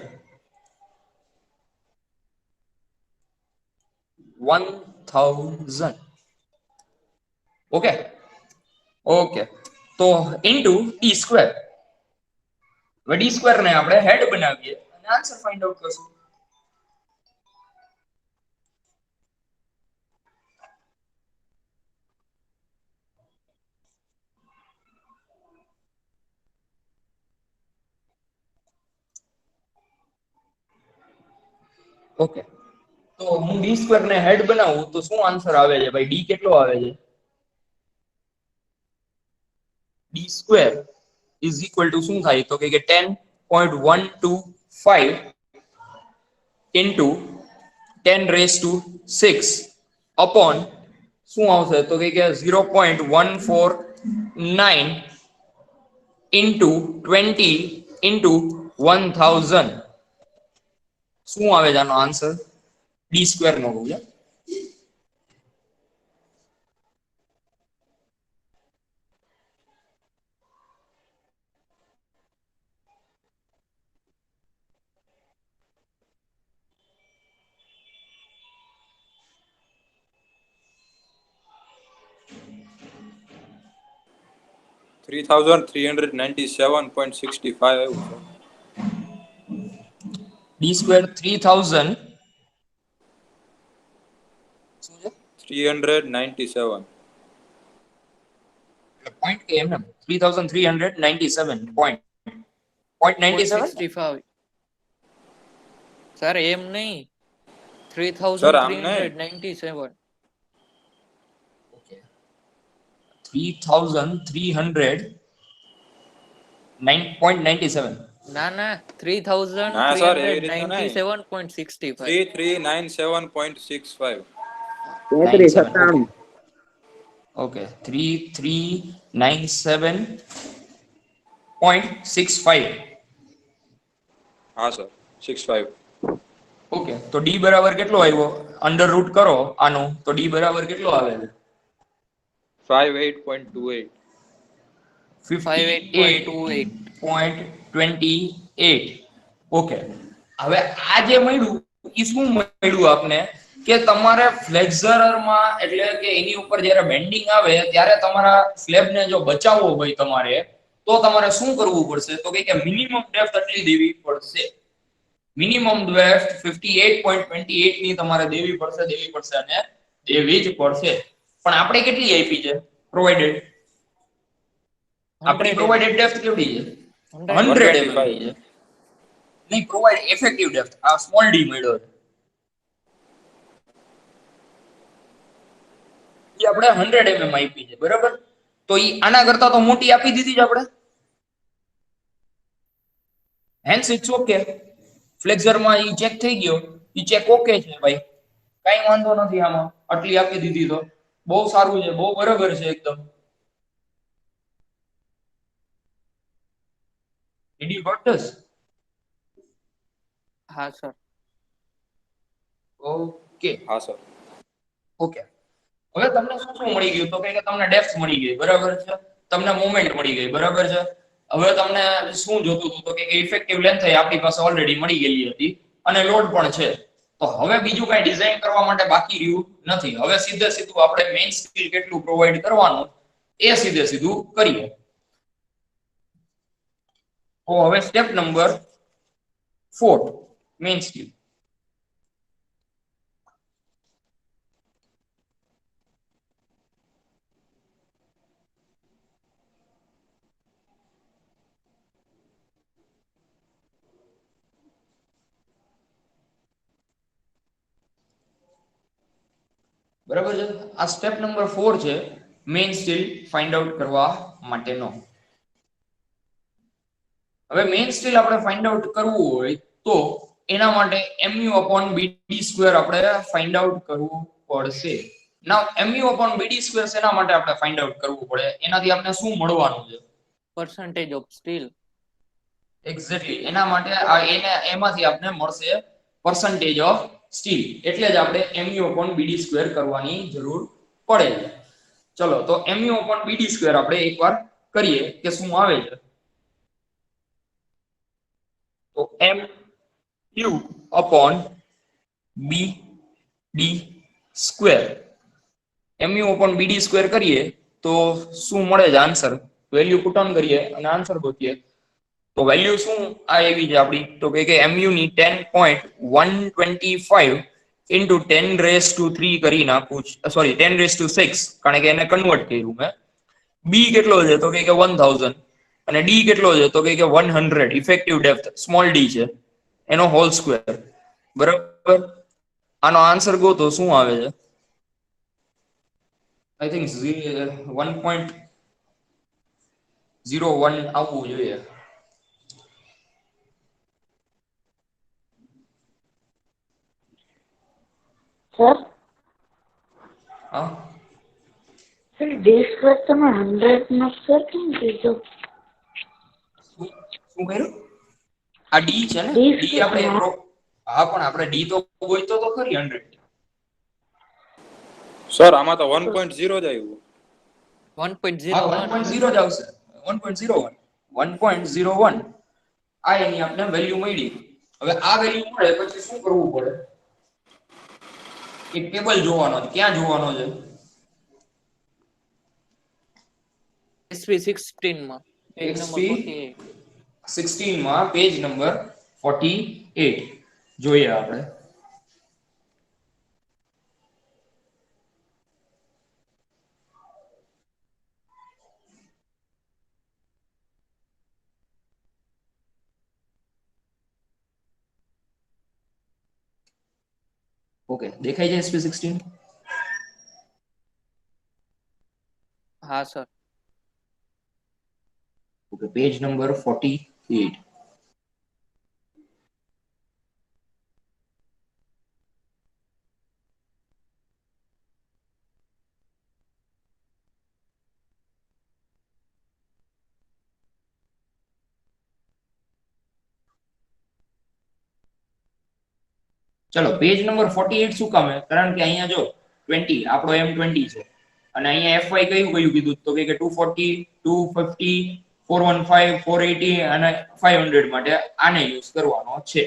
1000. ઓકે ઓકે, તો ઇન્ટુ ડી સ્ક્વેર. હવે ડી સ્ક્વેર ને આપણે હેડ બનાવીએ અને આન્સર ફાઇન્ડ આઉટ કરશું. ઓકે, તો હું ડી સ્ક્વેર ને હેડ બનાવું તો શું આન્સર આવે છે ભાઈ? ડી કેટલો આવે છે? D square is equal to શું થાય? તો કે 10.125 ઇન્ટુ 10⁶ અપોન શું આવશે? તો કે 0.149 ઇન્ટુ 20 ઇન્ટુ 1000. શું આવે છે આનો આન્સર? ડી સ્ક્વેર નો કહું છે. $3,397.65 આવ્યું છે. ડી સ્ક્વેર 3000 શું છે? 397. પોઈન્ટ કે એમ? 3397 પોઈન્ટ 0.97. 65. સર એમ નહીં, સર આમ નહીં. 3397. ઓકે, 3300 9.97. ના ના 3397.65. ના સર એવી રીતે નહીં 3397.65 97. 97. Okay. 3397.65. હા સર 65 ઓકે, તો ડી બરાબર કેટલો આવ્યો? અંડર રૂટ કરો આનું, તો ડી બરાબર કેટલો આવે છે? 58.28 58.28. 58.28. ઓકે, હવે આ જે મળ્યું એ શું મળ્યું આપને કે તમારે ફ્લેક્ઝરમાં એટલે કે એની ઉપર જ્યારે બેન્ડિંગ આવે ત્યારે તમારા સ્લેબને જો બચાવવો હોય તમારે, તો તમારે શું કરવું પડશે? તો કે મિનિમમ ડેપ્થ આટલી દેવી પડશે. મિનિમમ ડેપ્થ 58.28 ની તમારે દેવી પડશે અને દેવી જ પડશે. પણ આપણે કેટલી આપી છે પ્રોવાઇડેડ? આપણી 100 પ્રોવાઇડેડ ડેપ્થ કેટલી છે? 100 100 mm ની 125 છે. નહીં, પ્રોવાઇડ ઇફેક્ટિવ ડેપ્થ આ સ્મોલ ડી મળ્યો છે એ આપણે 100 mm આપી છે, બરાબર? તો ઈ આના કરતા તો મોટી આપી દીધી છે આપણે. Hence it's okay. ફ્લેક્ઝરમાં ઈ ચેક થઈ ગયો, ઈ ચેક ઓકે છે ભાઈ, કઈ વાંધો નથી આમાં. આટલી આપી દીધી તો બહુ સારું છે, બહુ બરાબર છે એકદમ. Did you got this? હા સર. ઓકે. હા સર ઓકે, હવે તમને શું શું મળી ગયું? તો કે તમને ડેપ્થ મળી ગઈ, બરાબર છે? તમને મોમેન્ટ મળી ગઈ, બરાબર છે? હવે તમને શું જોતું હતું? તો કે ઇફેક્ટિવ લેન્થ આપણી પાસે ઓલરેડી મળી ગયેલી હતી અને લોડ પણ છે. તો હવે બીજું કઈ ડિઝાઇન કરવા માટે બાકી રહ્યું નથી. હવે સીધું આપણે મેઇન સ્કીલ કેટલું પ્રોવાઈડ કરવાનું એ સીધું કરીએ. તો હવે સ્ટેપ નંબર 4, મેઇન સ્કીલ. બરાબર છે? આ સ્ટેપ નંબર 4 છે મેઇન સ્ટીલ ફાઇન્ડ આઉટ કરવા માટેનો. હવે મેઇન સ્ટીલ આપણે ફાઇન્ડ આઉટ કરવું હોય તો એના માટે mu/bd² આપણે ફાઇન્ડ આઉટ કરવું પડશે. નાઉ mu/bd² શેના માટે આપણે ફાઇન્ડ આઉટ કરવું પડે? એનાથી આપણે શું મળવાનું છે? percentage of steel. એક્ઝેક્ટલી, એના માટે એમાંથી આપણે મળશે percentage of steel. એટલે જ આપણે mu/bd² કરવાની જરૂર પડે છે. ચલો, તો mu/bd² આપણે એકવાર કરીએ કે શું આવે છે. તો mu/bd², કરીએ તો શું મળે છે આન્સર? વેલ્યુ પુટ ઓન કરીએ અને આન્સર ગોતીએ તો વેલ્યુ શું આવી છે આપણી? તો કે mu ની 10.125 into 10⁻³ કરી નાખું, સોરી 10⁻⁶, કારણ કે એને કન્વર્ટ કર્યું મેં. બી કેટલો છે? તો કે 1000. અને ડી કેટલો છે? તો કે 100. ઇફેક્ટિવ ડેપ્થ સ્મોલ ડી છે, એનો હોલ સ્ક્વેર, બરાબર? આનો આન્સર ગોતો, શું આવે છે? આઈ થિંક 1.01 આવવું જોઈએ. સર હા, સર ડીશ પર તમે 100 નો સર કેમ કીધું? શું કર્યું? આ ડી છે ને, ડીશ ડી પર આપણે હા, પણ આપણે ડી તો ગોઈતો તો ખરી 100. સર આમાં તો 1.0 જ આવ્યું. 1.01. 1.0 જ આવશે. 1.01 1.01 આ એની આપણે વેલ્યુ મળી. હવે આ વેલ્યુ મળે પછી શું કરવું પડે? એક ટેબલ જોવાનો છે. ક્યાં જોવાનો છે? SV16 માં પેજ નંબર 48. 16 માં પેજ નંબર 48 જોઈએ આપણે. ઓકે, દેખાય છે SV16? હા સર. Okay, page number 48. ચલો, પેજ નંબર 48 શું કામ હે? કારણ કે અહીંયા જો 20 આપણો M20 છે અને અહીંયા FY કયું કીધું તો કે 240, 250, 415, 480 અને 500 માટે આને યુઝ કરવાનો છે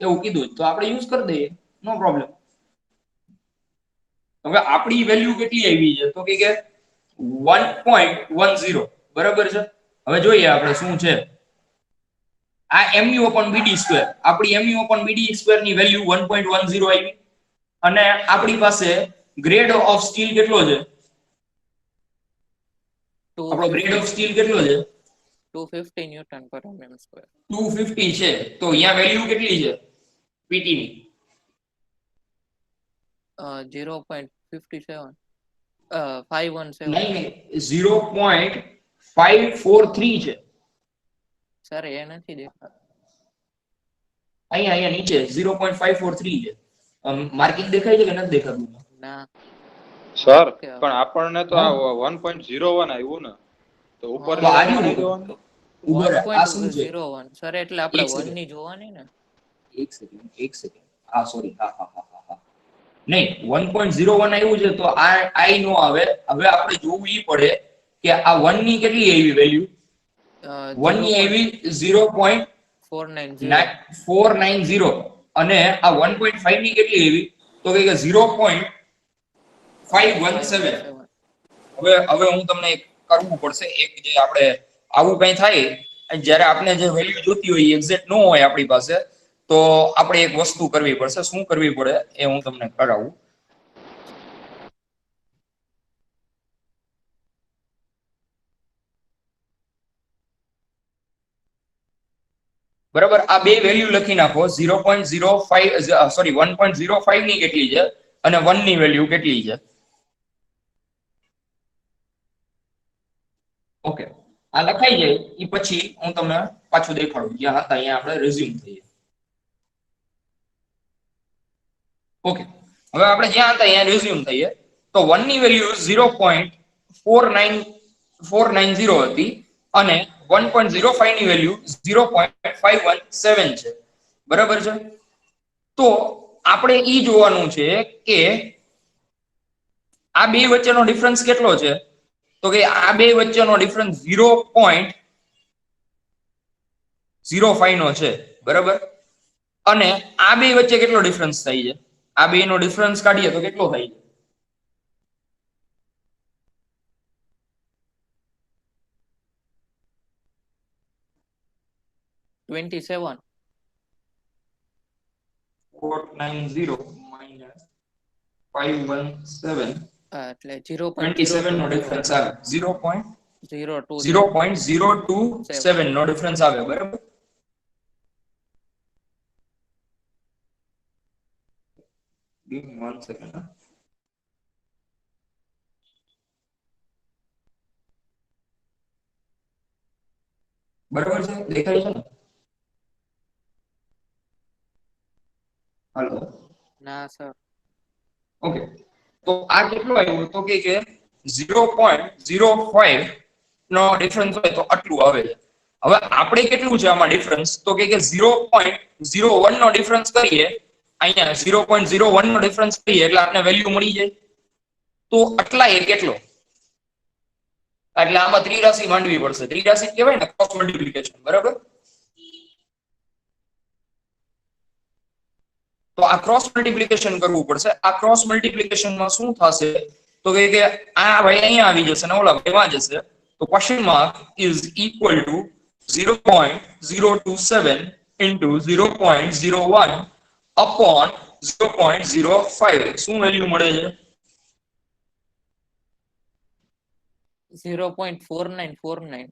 એવું કીધું, તો આપણે યુઝ કરી દઈએ, નો પ્રોબ્લેમ. હવે આપણી વેલ્યુ કેટલી આવી છે તો કે 1.10, બરાબર છે. હવે જોઈએ આપણે શું છે. આ mu upon bd સ્ક્વેર, આપણી mu upon bd સ્ક્વેર ની વેલ્યુ 1.10 આવી અને આપણી પાસે ગ્રેડ ઓફ સ્ટીલ કેટલો છે? આપણો ગ્રેડ ઓફ સ્ટીલ કેટલો છે? 250 ન્યૂટન પર mm સ્ક્વેર. 250 છે, તો અહીંયા વેલ્યુ કેટલી છે પીટી ની? 0.57 517. નહીં, 0.543 છે. સર એ નથી દેખાતું. અહીંયા નીચે 0.543 છે. માર્કિંગ દેખાય છે કે નથી દેખાતું? ના સર ઓકે પણ આપણને તો આ 1.01 આવ્યું ને, તો ઉપર તો આવ્યું ને? દેવાનું. ઉભો રહે, આ શું છે? 1.01 સર, એટલે આપણે એક 1 second. ની જોવાની ને. એક સેકન્ડ. હા, સોરી. હા. નહીં, 1.01 આવ્યું છે તો આ નો આવે. હવે આપણે જોવું ઈ પડે કે આ 1 ની કેટલી આવી વેલ્યુ? 1 ની આવી 490. 0.490 અને આ 1.5 ની કેટલી આવી તો કે 0.517. હવે હું તમને એક કરવું પડશે, એક જે આપણે આવું કઈ થાય જ્યારે આપણે જે વેલ્યુ જોતી હોય એક્ઝેક્ટ ન હોય આપણી પાસે, તો આપણે એક વસ્તુ કરવી પડશે. શું કરવી પડે એ હું તમને કરાવું. બરાબર, આ બે વેલ્યુ લખી નાખો. 0.05 સોરી 1.05 ની કેટલી છે અને 1 ની વેલ્યુ કેટલી છે? ઓકે, આ લખાઈ જાય એ પછી હું તમને પાછું દેખાડું. જ્યાં હતા અહીંયા આપણે રિઝ્યુમ થઈએ. ઓકે, હવે આપણે જ્યાં હતા અહીંયા રિઝ્યુમ થઈએ. તો 1 ની વેલ્યુ 0.490 હતી અને 1.05 ની વેલ્યુ 0.517 છે, બરાબર છે. તો આપણે ઈ જોવાનું છે કે આ બે વચ્ચેનો ડિફરન્સ કેટલો છે, તો કે આ બે વચ્ચેનો ડિફરન્સ 0.05 નો છે, બરાબર. અને આ બે વચ્ચે કેટલો ડિફરન્સ થાય છે? આ બે નો ડિફરન્સ કાઢીએ તો કેટલો થાય છે? 27. 490 minus 517, એટલે 27 નો ડિફરન્સ આવે. 0.027. 0.027 નો ડિફરન્સ આવે, બરાબર. Give me 1 second. બરાબર છે, દેખાય છે ને? હાલો. ના સર. ઓકે, તો આ કેટલો આવ્યો તો કે 0.05 નો ડિફરન્સ હોય તો આટલું આવે છે. હવે આપણે કેટલું છે આમાં ડિફરન્સ તો કે 0.01 નો ડિફરન્સ કરીએ, અહીંયા 0.01 નો ડિફરન્સ કરીએ એટલે આપણને વેલ્યુ મળી જાય. તો આટલા એ કેટલો? એટલે આમાં ત્રિરાશી માંડવી પડશે. ત્રિરાશી કહેવાય ને, ક્રોસ મલ્ટીપ્લિકેશન, બરાબર. તો આ ક્રોસ મલ્ટીપ્લિકેશન કરવું પડશે. આ ક્રોસ મલ્ટીપ્લિકેશન માં શું થશે તો કે આ ભાઈ અહીંયા આવી જશે ને ઓલા ભાઈ માં જશે. તો question mark is equal to 0.027 into 0.01 upon 0.05. શું વેલ્યુ મળે છે? 0.4949.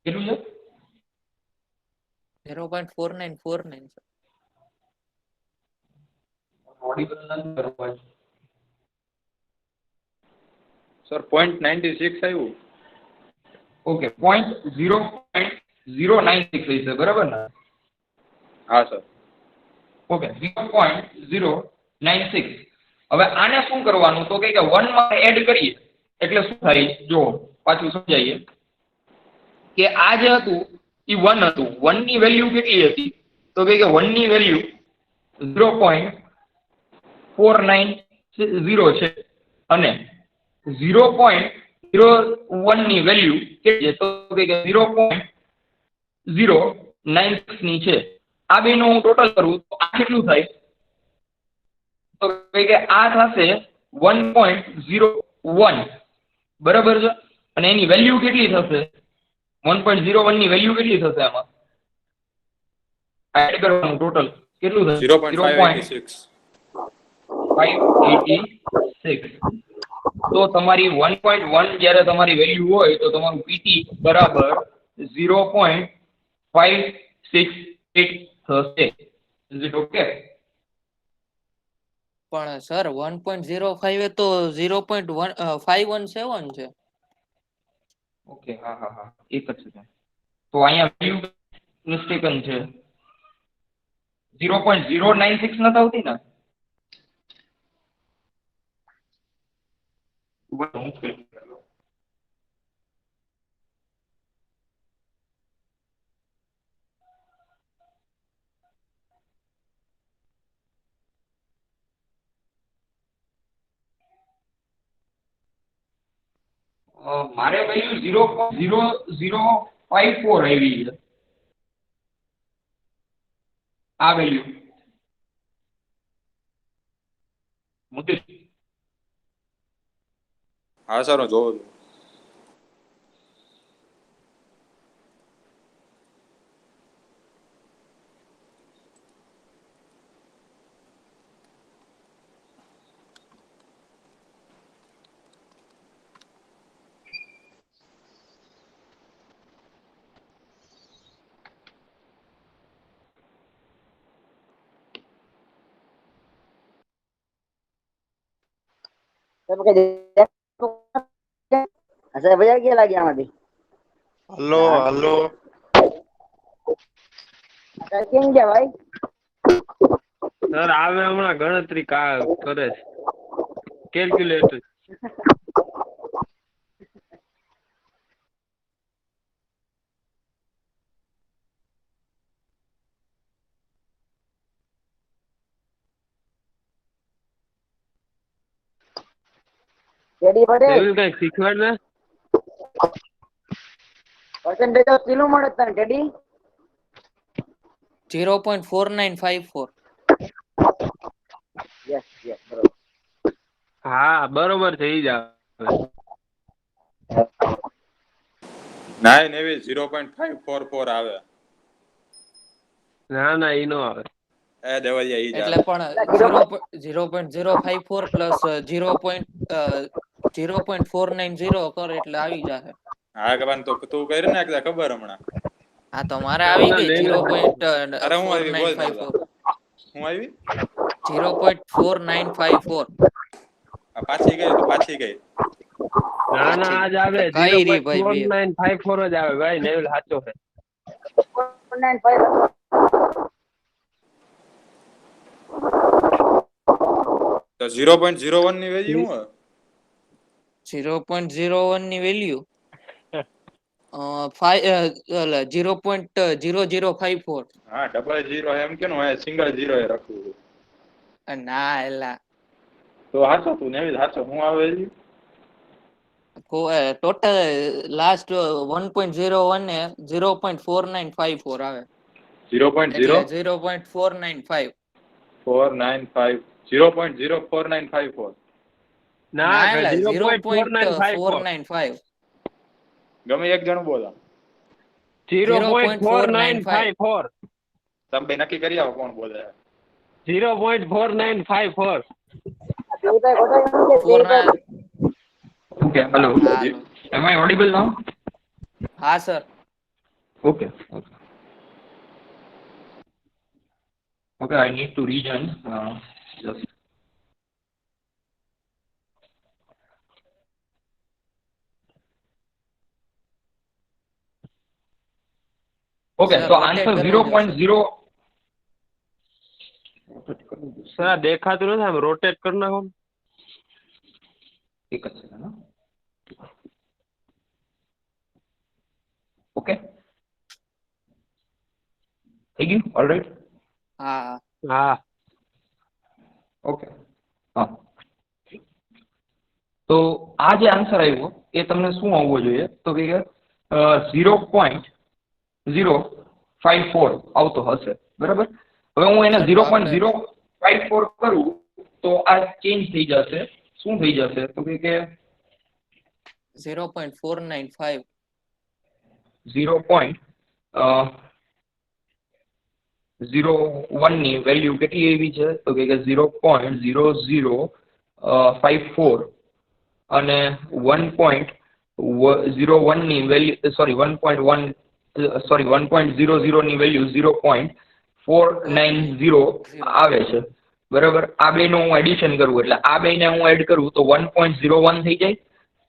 કેટલું છે? 0.4949 સર. ઓડિબલ નથી કરવા. સર 0.96 આવ્યું. ઓકે 0.096 હશે બરાબર ને? હા સર. ઓકે 0.096. હવે આને શું કરવાનું તો કે 1 માં એડ કરીએ એટલે શું થાય જો પાછું સમજાઈએ કે આ જે હતું એ 1 હતું. 1 ની વેલ્યુ કેટલી હતી તો કે 1 ની વેલ્યુ 0.490 છે અને 0.01 ની વેલ્યુ કેટલી છે તો કે 0.096 ની છે. આ બેનું હું ટોટલ કરું તો આ કેટલું થાય તો કે આ થશે 1.01 બરાબર છે અને એની વેલ્યુ કેટલી થશે 1.01 ની વેલ્યુ કેટલી થશે આમાં એડ કરવાનું ટોટલ કેટલું થશે 0.586. 0.586. તો તમારી 1.1 જ્યારે તમારી વેલ્યુ હોય તો તમારું પીટી બરાબર 0.568 થશે. Is it okay? પણ સર 1.05 એ તો 0.5117 છે. ઓકે હા હા હા એક જ છે તો અહીંયા વેલ્યુ મિસ્ટેકન છે 0.096 નથી આવતી ને? મારે વેલ્યુ 0.0054 આવી છે આ વેલ્યુ મોટી. હા સર હું જોઉં છું. अच्छा भैया क्या लगे हमारी હલો હલો કેમ ગયા ભાઈ સર આવે હમણાં ગણતરી કરે છે કેલ્ક્યુલેટર. કેડી પટેલ એવું કઈક શીખવાડ ને. પર્સન્ટેજ ઓફ કિલો મળે તને કેડી 0.4954. યસ યસ બરોબર હા બરોબર છે ઈ જ આવે. નાઇન એવી 0.544 આવે. ના ના ઈ નો આવે. એ દેવલિયા ઈ જ એટલે આવે. પણ 0.054 પ્લસ 0.490 કર એટલે આવી જશે. હા કે તો તું કરી ને એકદા ખબર હમણાં. હા તો મારે આવી ના, ગઈ લઈ લો. અરે હું આવી બોલ 0.4954. હું આવી 0.4954. આ પાછી ગઈ તો પાછી ગઈ. ના ના આજ આવે કઈ રી ભાઈ બે 0.4954 જ આવે ભાઈ નેવલ સાચો છે. 495 તો 0.01 ની વેલ્યુ હું હે? 0.01 ની વેલ્યુ 0.0054. હા ડબલ ઝીરો એમ કે નું સિંગલ ઝીરો એ રાખવું. ના એલા તો હાચો તું નેવી હાચો હું આવે વેલ્યુ ટોટલ લાસ્ટ 1.01 ને 0.4954 આવે 0.0 એટલે 0.495. 495 0.04954 ના ના એલા 0.4954 0.495. ગમે એક જણું બોલો 0.4954 તમે બે નક્કી કરી આવો કોણ બોલે 0.4954 okay hello hello am I audible now? હા sir Okay. Okay. Okay. I need to rejoin. Just. Okay, sir તો રોટેટ આન્સર કરવો જોશે. 0.0. સર આ દેખાતું નથી, આમ રોટેટ કરી નાખો ને. એક જ સેકન્ડ. ઓકે, થઈ ગયું? ઓલરાઈટ. હા હા ઓકે, હા. તો આ જે આન્સર આવ્યો એ તમને શું આવવો જોઈએ? તો કે 0.054 આવતો હશે, બરાબર. હવે હું એને સર તો આપણે 0.054 કરું તો આ ચેન્જ થઈ જશે. શું થઈ જશે? તો કે 0.495. 0.01 ની વેલ્યુ કેટલી એવી છે? તો કે 0.0054 અને 1.01 ની વેલ્યુ, સોરી 1.1, સોરી 1.00 ની વેલ્યુ 0.490 આવે છે, બરાબર. આ બે નું હું એડિશન કરું એટલે આ બે ને હું એડ કરું તો 1.01 થઈ જાય,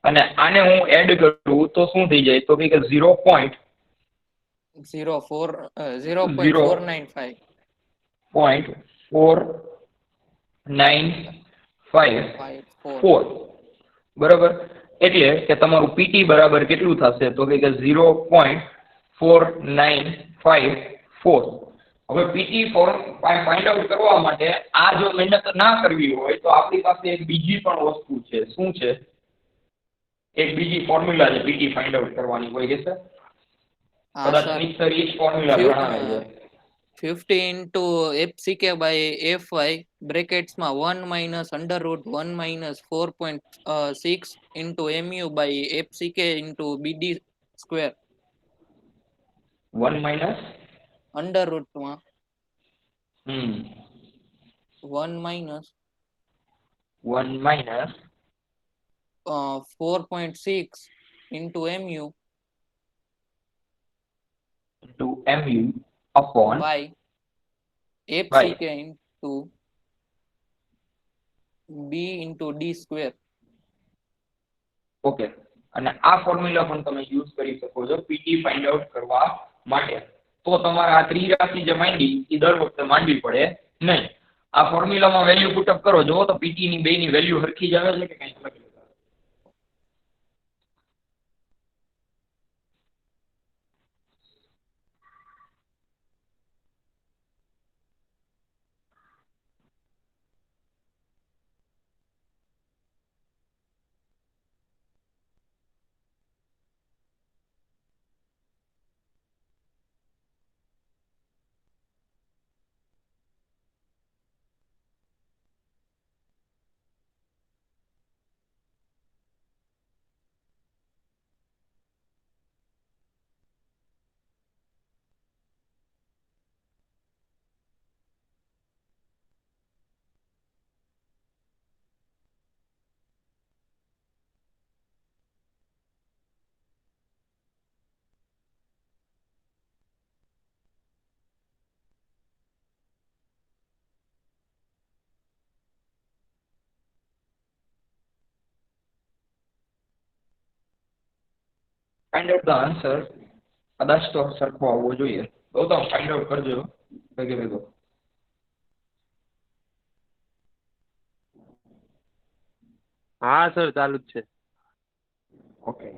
અને આને હું એડ કરું તો શું થઈ જાય? તો કે 0.495. 0.495 4. 4, બરાબર. એટલે કે તમારું પીટી બરાબર કેટલું થશે? તો કે 0.4954. હવે પીટી ફાઇન્ડ આઉટ કરવા માટે આ જો મહેનત ના કરવી હોય તો આપણી પાસે એક બીજી પણ વસ્તુ છે. શું છે? એક બીજી ફોર્મ્યુલા છે પીટી ફાઇન્ડ આઉટ કરવાની. કોઈ કહેશે? હા કદાચ સર, મિક્સર એ જ ફોર્મ્યુલા ગણાવે છે. 50 into fck by fy બ્રેકેટ્સમાં 1 minus under root 1 minus 4.6 into mu by fck into bd square. 1 minus under રૂટમાં 1 minus 1 minus 4.6 into mu two mu upon by by. fck into b into d square. Okay, અને આ formula પણ તમે use કરી શકો છો PT find out કરવા માટે. તો તમારે આ ત્રિરાશિ જે માંડી એ દર વખતે માંડવી પડે નહીં. આ ફોર્મ્યુલામાં વેલ્યુ પુટઅપ કરો, જો તો પીટી ની બેની વેલ્યુ સરખી જ આવે છે કે કંઈક અલગ? Find out the answer. કદાચ તો સરખો આવવો જોઈએ. ગૌતમ ફાઇન્ડ આઉટ કરજો ભેગે ભેગો. હા સર ચાલુ જ છે. Okay,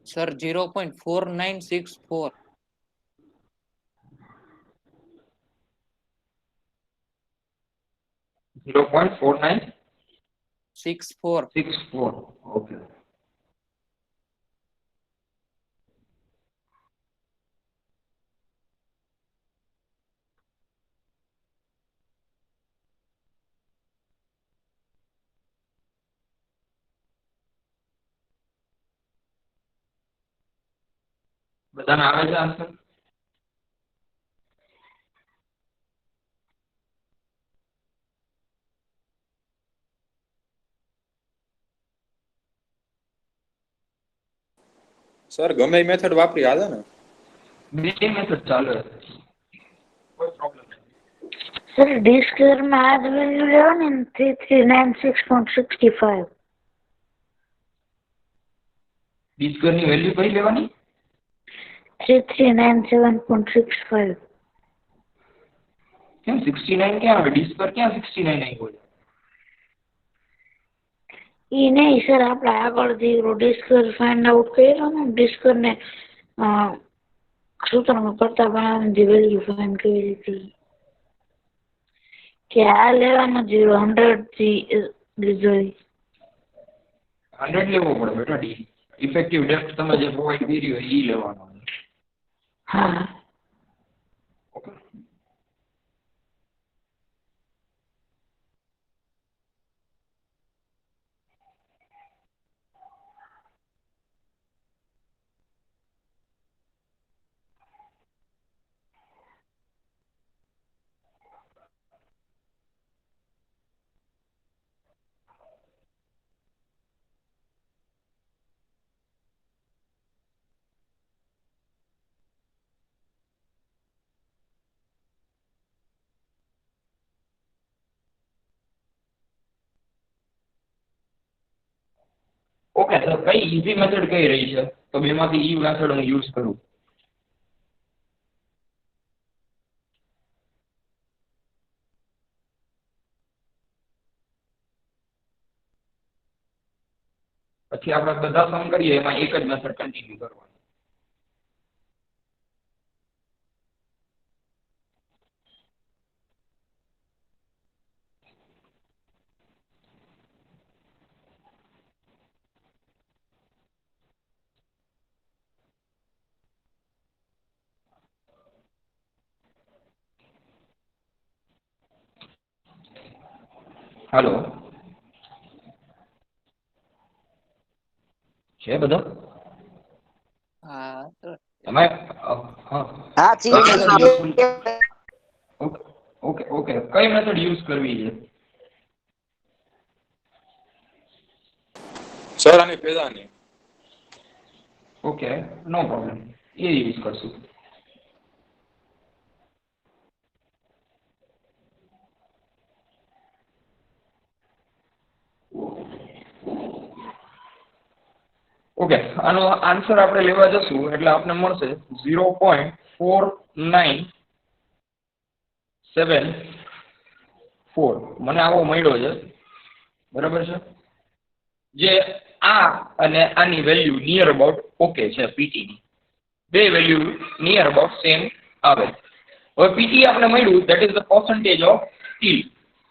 sir 0.4964. 0.4964. 64. ઓકે. બધાને આવે છે આન્સર? સર ગમે એ મેથડ વાપરી હાલે ને? બે મેથડ ચાલે, કોઈ પ્રોબ્લેમ નહીં. સર ડી સ્ક્વેર માં આ જ વેલ્યુ લેવાની ને 3396.65. ડી સ્ક્વેર ની વેલ્યુ કઈ લેવાની? 3397.65. કેમ 69 ક્યાં આવે? ડી સ્ક્વેર ક્યાં 69 આવ્યો છે? એ નહીં સર, આપણે આગળ જે ડી સ્ક્વેર ફાઇન્ડ આઉટ કર્યો ને, ડી સ્ક્વેર ને સૂત્રમાં કરતા બનાવીને જે વેલ્યુ ફાઇન્ડ કરી હતી કે આ લેવાનો 100 થી લીધો. 100 લેવો પડે બેટા. ડી ઇફેક્ટિવ ડેપ્થ તમે જે પ્રોવાઈડ કરી હોય એ લેવાનો. હા. ઓકે. ઓકે સર, કઈ ઈઝી મેથડ કઈ રહી છે? તો બેમાંથી ઈ મેથડ હું યુઝ કરું. પછી આપણે બધા સમ કરીએ એમાં એક જ મેથડ કન્ટિન્યુ કરવાનું. હાલો, છે બધા? હા સર. તમે હા, હા કઈ method use? Okay okay okay, કઈ મેથડ યુઝ કરવી છે? સર આની પેલાની. ઓકે, નો પ્રોબ્લેમ, એ યુઝ કરશું. ઓકે, આનો આન્સર આપણે લેવા જશું એટલે આપણે મળશે 0.4974. મને આવો મળ્યો છે, બરાબર છે? જે આ અને આની વેલ્યુ નિયર અબાઉટ ઓકે છે. પીટી ની બે વેલ્યુ નિયર અબાઉટ સેમ આવે. હવે પીટી આપણે મળ્યું, that is the percentage of steel.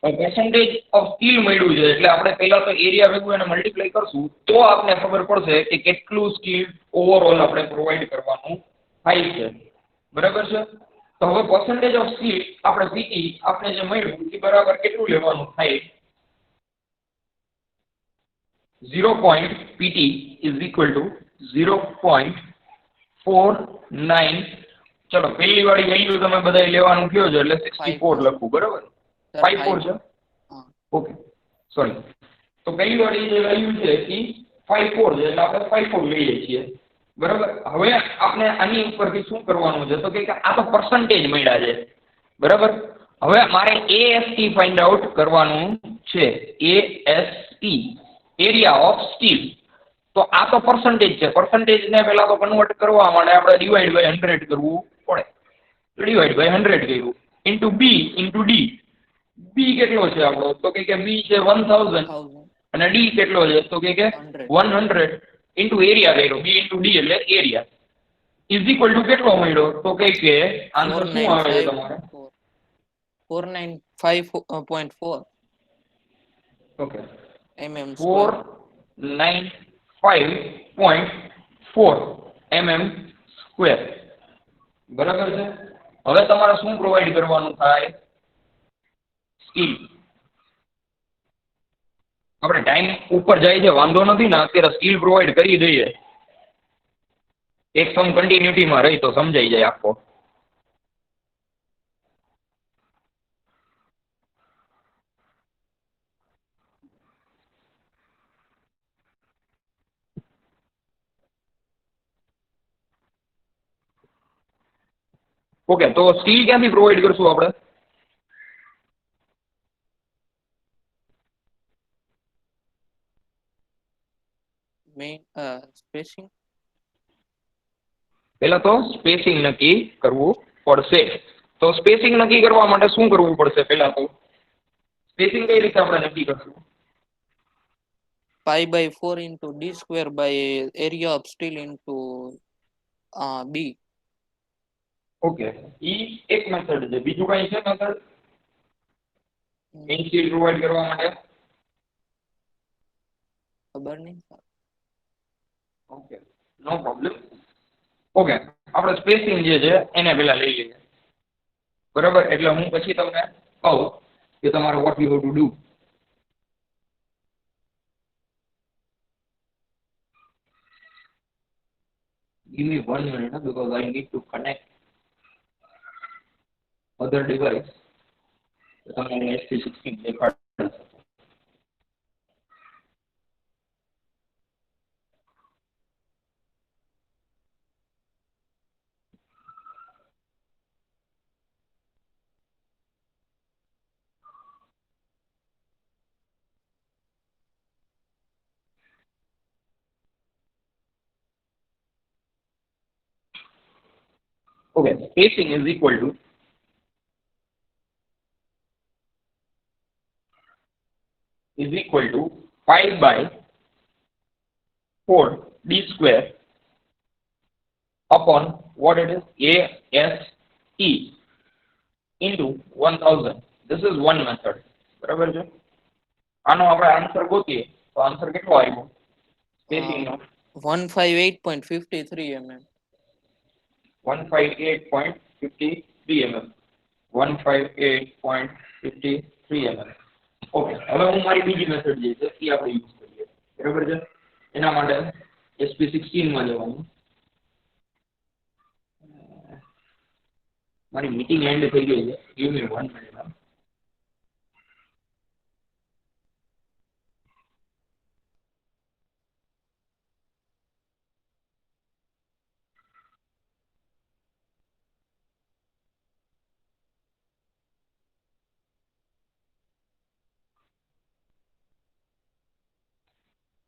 Percentage of steel મળ્યું છે એટલે આપણે પહેલા તો એરિયા ભેગું એને મલ્ટીપ્લાય કરશું તો આપણે ખબર પડશે કે કેટલું સ્ટીલ ઓવરઓલ આપણે પ્રોવાઈડ કરવાનું થાય છે, બરાબર છે? તો હવે પર્સન્ટેજ ઓફ સ્ટીલ આપણે પીટી આપણે જે મળ્યું એ બરાબર કેટલું લેવાનું થાય? 0.pt is equal to 0.49. ચલો પહેલી વાળી વેલ્યુ તમે બધાય લેવાનું કયો છો એટલે 64 લખું, બરાબર? 54 છે. Okay, sorry. તો પહેલી વાળી જે વેલ્યુ છે એ 54 છે એટલે આપણે 54 લઈએ છીએ, બરાબર? હવે આપણે આની ઉપરથી શું કરવાનું છે? તો કે આ તો પર્સન્ટેજ મળ્યા છે, બરાબર? હવે મારે એએસટી ફાઇન્ડ આઉટ કરવાનું છે. એએસટી, એરિયા ઓફ સ્ટીલ. તો આ તો પર્સન્ટેજ છે, પર્સન્ટેજ ને પહેલા તો કન્વર્ટ કરવા માટે આપણે ડિવાઈડ બાય 100 કરવું પડે. ડિવાઈડ બાય 100 કર્યું ઇન્ટુ બી ઇન્ટુ ડી. બી કેટલો છે આપણો? તો કે બી છે 1000 1000. અને ડી કેટલો છે? તો કે 100. 100. ઇન્ટુ એરિયા કર્યો, બી ઇન્ટુ ડી એટલે એરિયા ઇઝ ઇક્વલ ટુ કેટલો મળ્યો? તો કે આન્સર શું આવે છે તમારે? 495.4 okay, mm square. 495.4 mm square, બરાબર છે. હવે તમારે શું પ્રોવાઈડ કરવાનું થાય? સ્ટીલ. આપણે ટાઈમ ઉપર જાય છે વાંધો નથી ને, અત્યારે સ્ટીલ પ્રોવાઈડ કરી દઈએ, એક સમ કન્ટિન્યુટીમાં રહી તો સમજાઈ જાય આખો. ઓકે, તો સ્ટીલ ક્યાંથી પ્રોવાઈડ કરશું આપણે? Main spacing. પહેલા તો સ્પેસિંગ નક્કી કરવું પડશે. તો સ્પેસિંગ નક્કી કરવા માટે શું કરવું પડશે? પહેલા તો સ્પેસિંગ કઈ રીતે આપણે નક્કી કરશું? Pi by 4 into d square by area of steel into b. Okay, ઈ એક મેથડ છે. બીજું કઈ છે મેથડ મેઇન સ્ટીલ પ્રોવાઈડ કરવા માટે? ખબર નહીં. ઓકે, નો પ્રોબ્લેમ. ઓકે, આપણે સ્પેસિંગ જે છે એને પહેલા લઈ લઈએ, બરાબર? એટલે હું પછી તમને કહું કે તમારે what you have to do. Give me 1 minute because I need to connect other device. તમને SP16 દેખાડશે. Okay, spacing is equal to pi by 4 d square upon what it is ASE into 1000. This is one method. બરાબર છે. આનો આપણે answer ગોતીએ તો answer કેટલો આવ્યો spacing નો? 158.53 mm. 158.53 mm. 158.53 mm. Okay, હવે હું મારી બીજી મેથડ જે છે એ આપણે યુઝ કરીએ, બરાબર છે. એના માટે SP16 માં જવાનું. મારી મીટિંગ એન્ડ થઈ ગઈ છે. Give me 1 minute.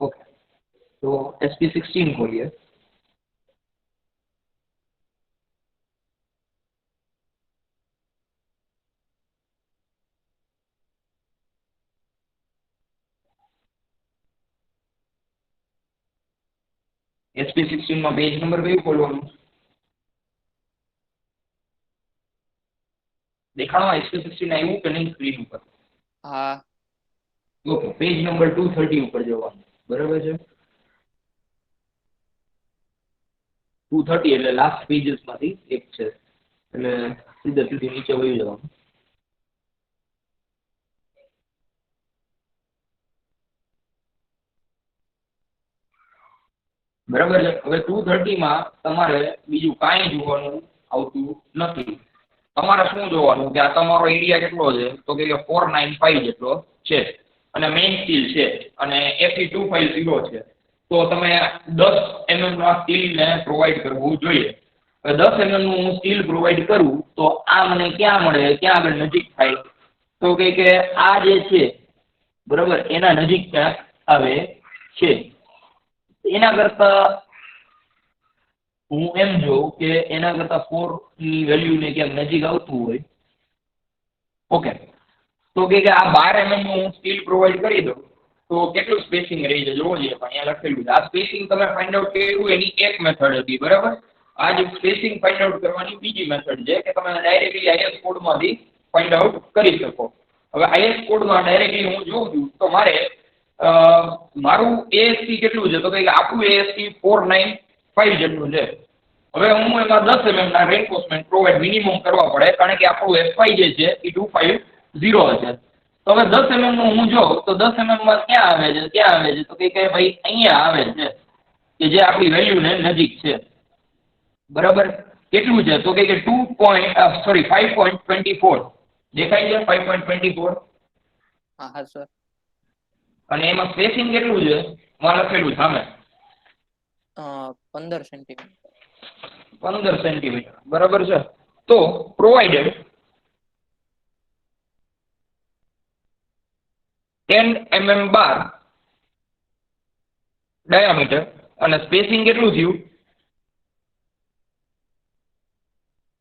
ઓકે, તો SP16 ખોલીએ. SP16 માં પેજ નંબર કયું ખોલવાનું? દેખાણો SP16 આવ્યું કે નહીં સ્ક્રીન ઉપર? હા. ઓકે, પેજ નંબર 230 ઉપર જવાનું, બરાબર છે. 230 એટલે લાસ્ટ પેજીસ માંથી એક છે, એટલે સીધે સીધી નીચે વહી જવાનું. બરાબર છે. હવે 230 માં તમારે બીજું કાંઈ જોવાનું આવતું નથી. તમારે શું જોવાનું કે આ તમારો એરિયા કેટલો છે? તો કે 495 જેટલો છે અને મેઇન સ્ટીલ છે અને Fe250 છે. તો તમે 10 mm ના સ્ટીલને પ્રોવાઈડ કરવું જોઈએ. હવે 10 mm નું હું સ્ટીલ પ્રોવાઈડ કરું તો આ મને ક્યાં મળે, ક્યાં આગળ નજીક થાય? તો કે આ જે છે, બરાબર, એના નજીક ક્યાંક આવે છે. એના કરતા હું એમ જોઉં કે એના કરતા 4 ની વેલ્યુ ને ક્યાંક નજીક આવતું હોય. ઓકે, તો કે આ 12 mm નું હું સ્ટીલ પ્રોવાઈડ કરી દઉં તો કેટલું સ્પેસિંગ રહી છે જોવો જોઈએ. પણ અહીંયા લખેલું છે આ સ્પેસિંગ તમે ફાઇન્ડ આઉટ કર્યું એની એક મેથડ હતી, બરાબર. આ જે સ્પેસિંગ ફાઇન્ડ આઉટ કરવાની બીજી મેથડ છે કે તમે ડાયરેક્ટલી આઈએસ કોડમાંથી ફાઇન્ડ આઉટ કરી શકો. હવે આઈએસ કોડમાં ડાયરેક્ટલી હું જોઉં છું તો મારે મારું એએસસી કેટલું છે તો કે આપણું એએસસી 495 જેટલું છે. હવે હું એમાં 10 mm ના રેન્ફોર્સમેન્ટ પ્રોવાઈડ મિનિમમ કરવા પડે કારણ કે આપણું એફઆઈ જે છે એ 250 છે. તો હવે 10 mm નું હું જોઉં તો 10 mm માં ક્યાં આવે છે તો કે ભાઈ અહીંયા આવે છે કે જે આપણી વેલ્યુ ને નજીક છે, બરાબર. કેટલું છે તો કે 5.24 દેખાય છે 5.24. હા સર. અને એમાં સ્પેસિંગ કેટલું છે માં લખેલું સામે 15 સેન્ટીમીટર. 15 સેન્ટીમીટર, બરાબર છે. તો પ્રોવાઇડેડ 10 mm બાર ડાયામીટર અને સ્પેસિંગ કેટલું થયું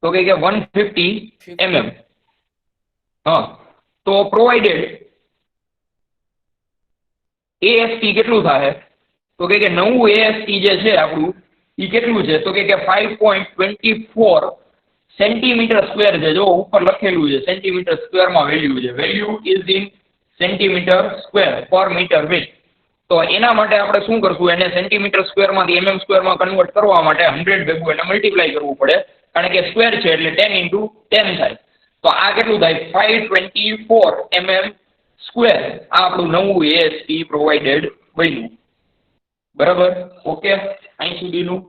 તો કે 150 mm. હા, તો પ્રોવાઇડેડ એએસટી કેટલું થાય તો કે નવું એએસટી જે છે આપણું એ કેટલું છે તો કે 5.24 સેન્ટીમીટર સ્ક્વેર છે. જો ઉપર લખેલું છે સેન્ટીમીટર સ્ક્વેરમાં વેલ્યુ છે. Value is in centimetre square પર મીટર વિથ. તો એના માટે આપણે શું કરશું એને સેન્ટીમીટર સ્ક્વેરમાંથી mm સ્ક્વેરમાં કન્વર્ટ કરવા માટે 100 ભેગું એને મલ્ટીપ્લાય કરવું પડે કારણ કે સ્ક્વેર છે એટલે 10 × 10 થાય. તો આ કેટલું થાય 524 mm સ્ક્વેર. આ આપણું નવું એએસટી પ્રોવાઇડેડ બન્યું, બરાબર. ઓકે, અહીં સુધીનું.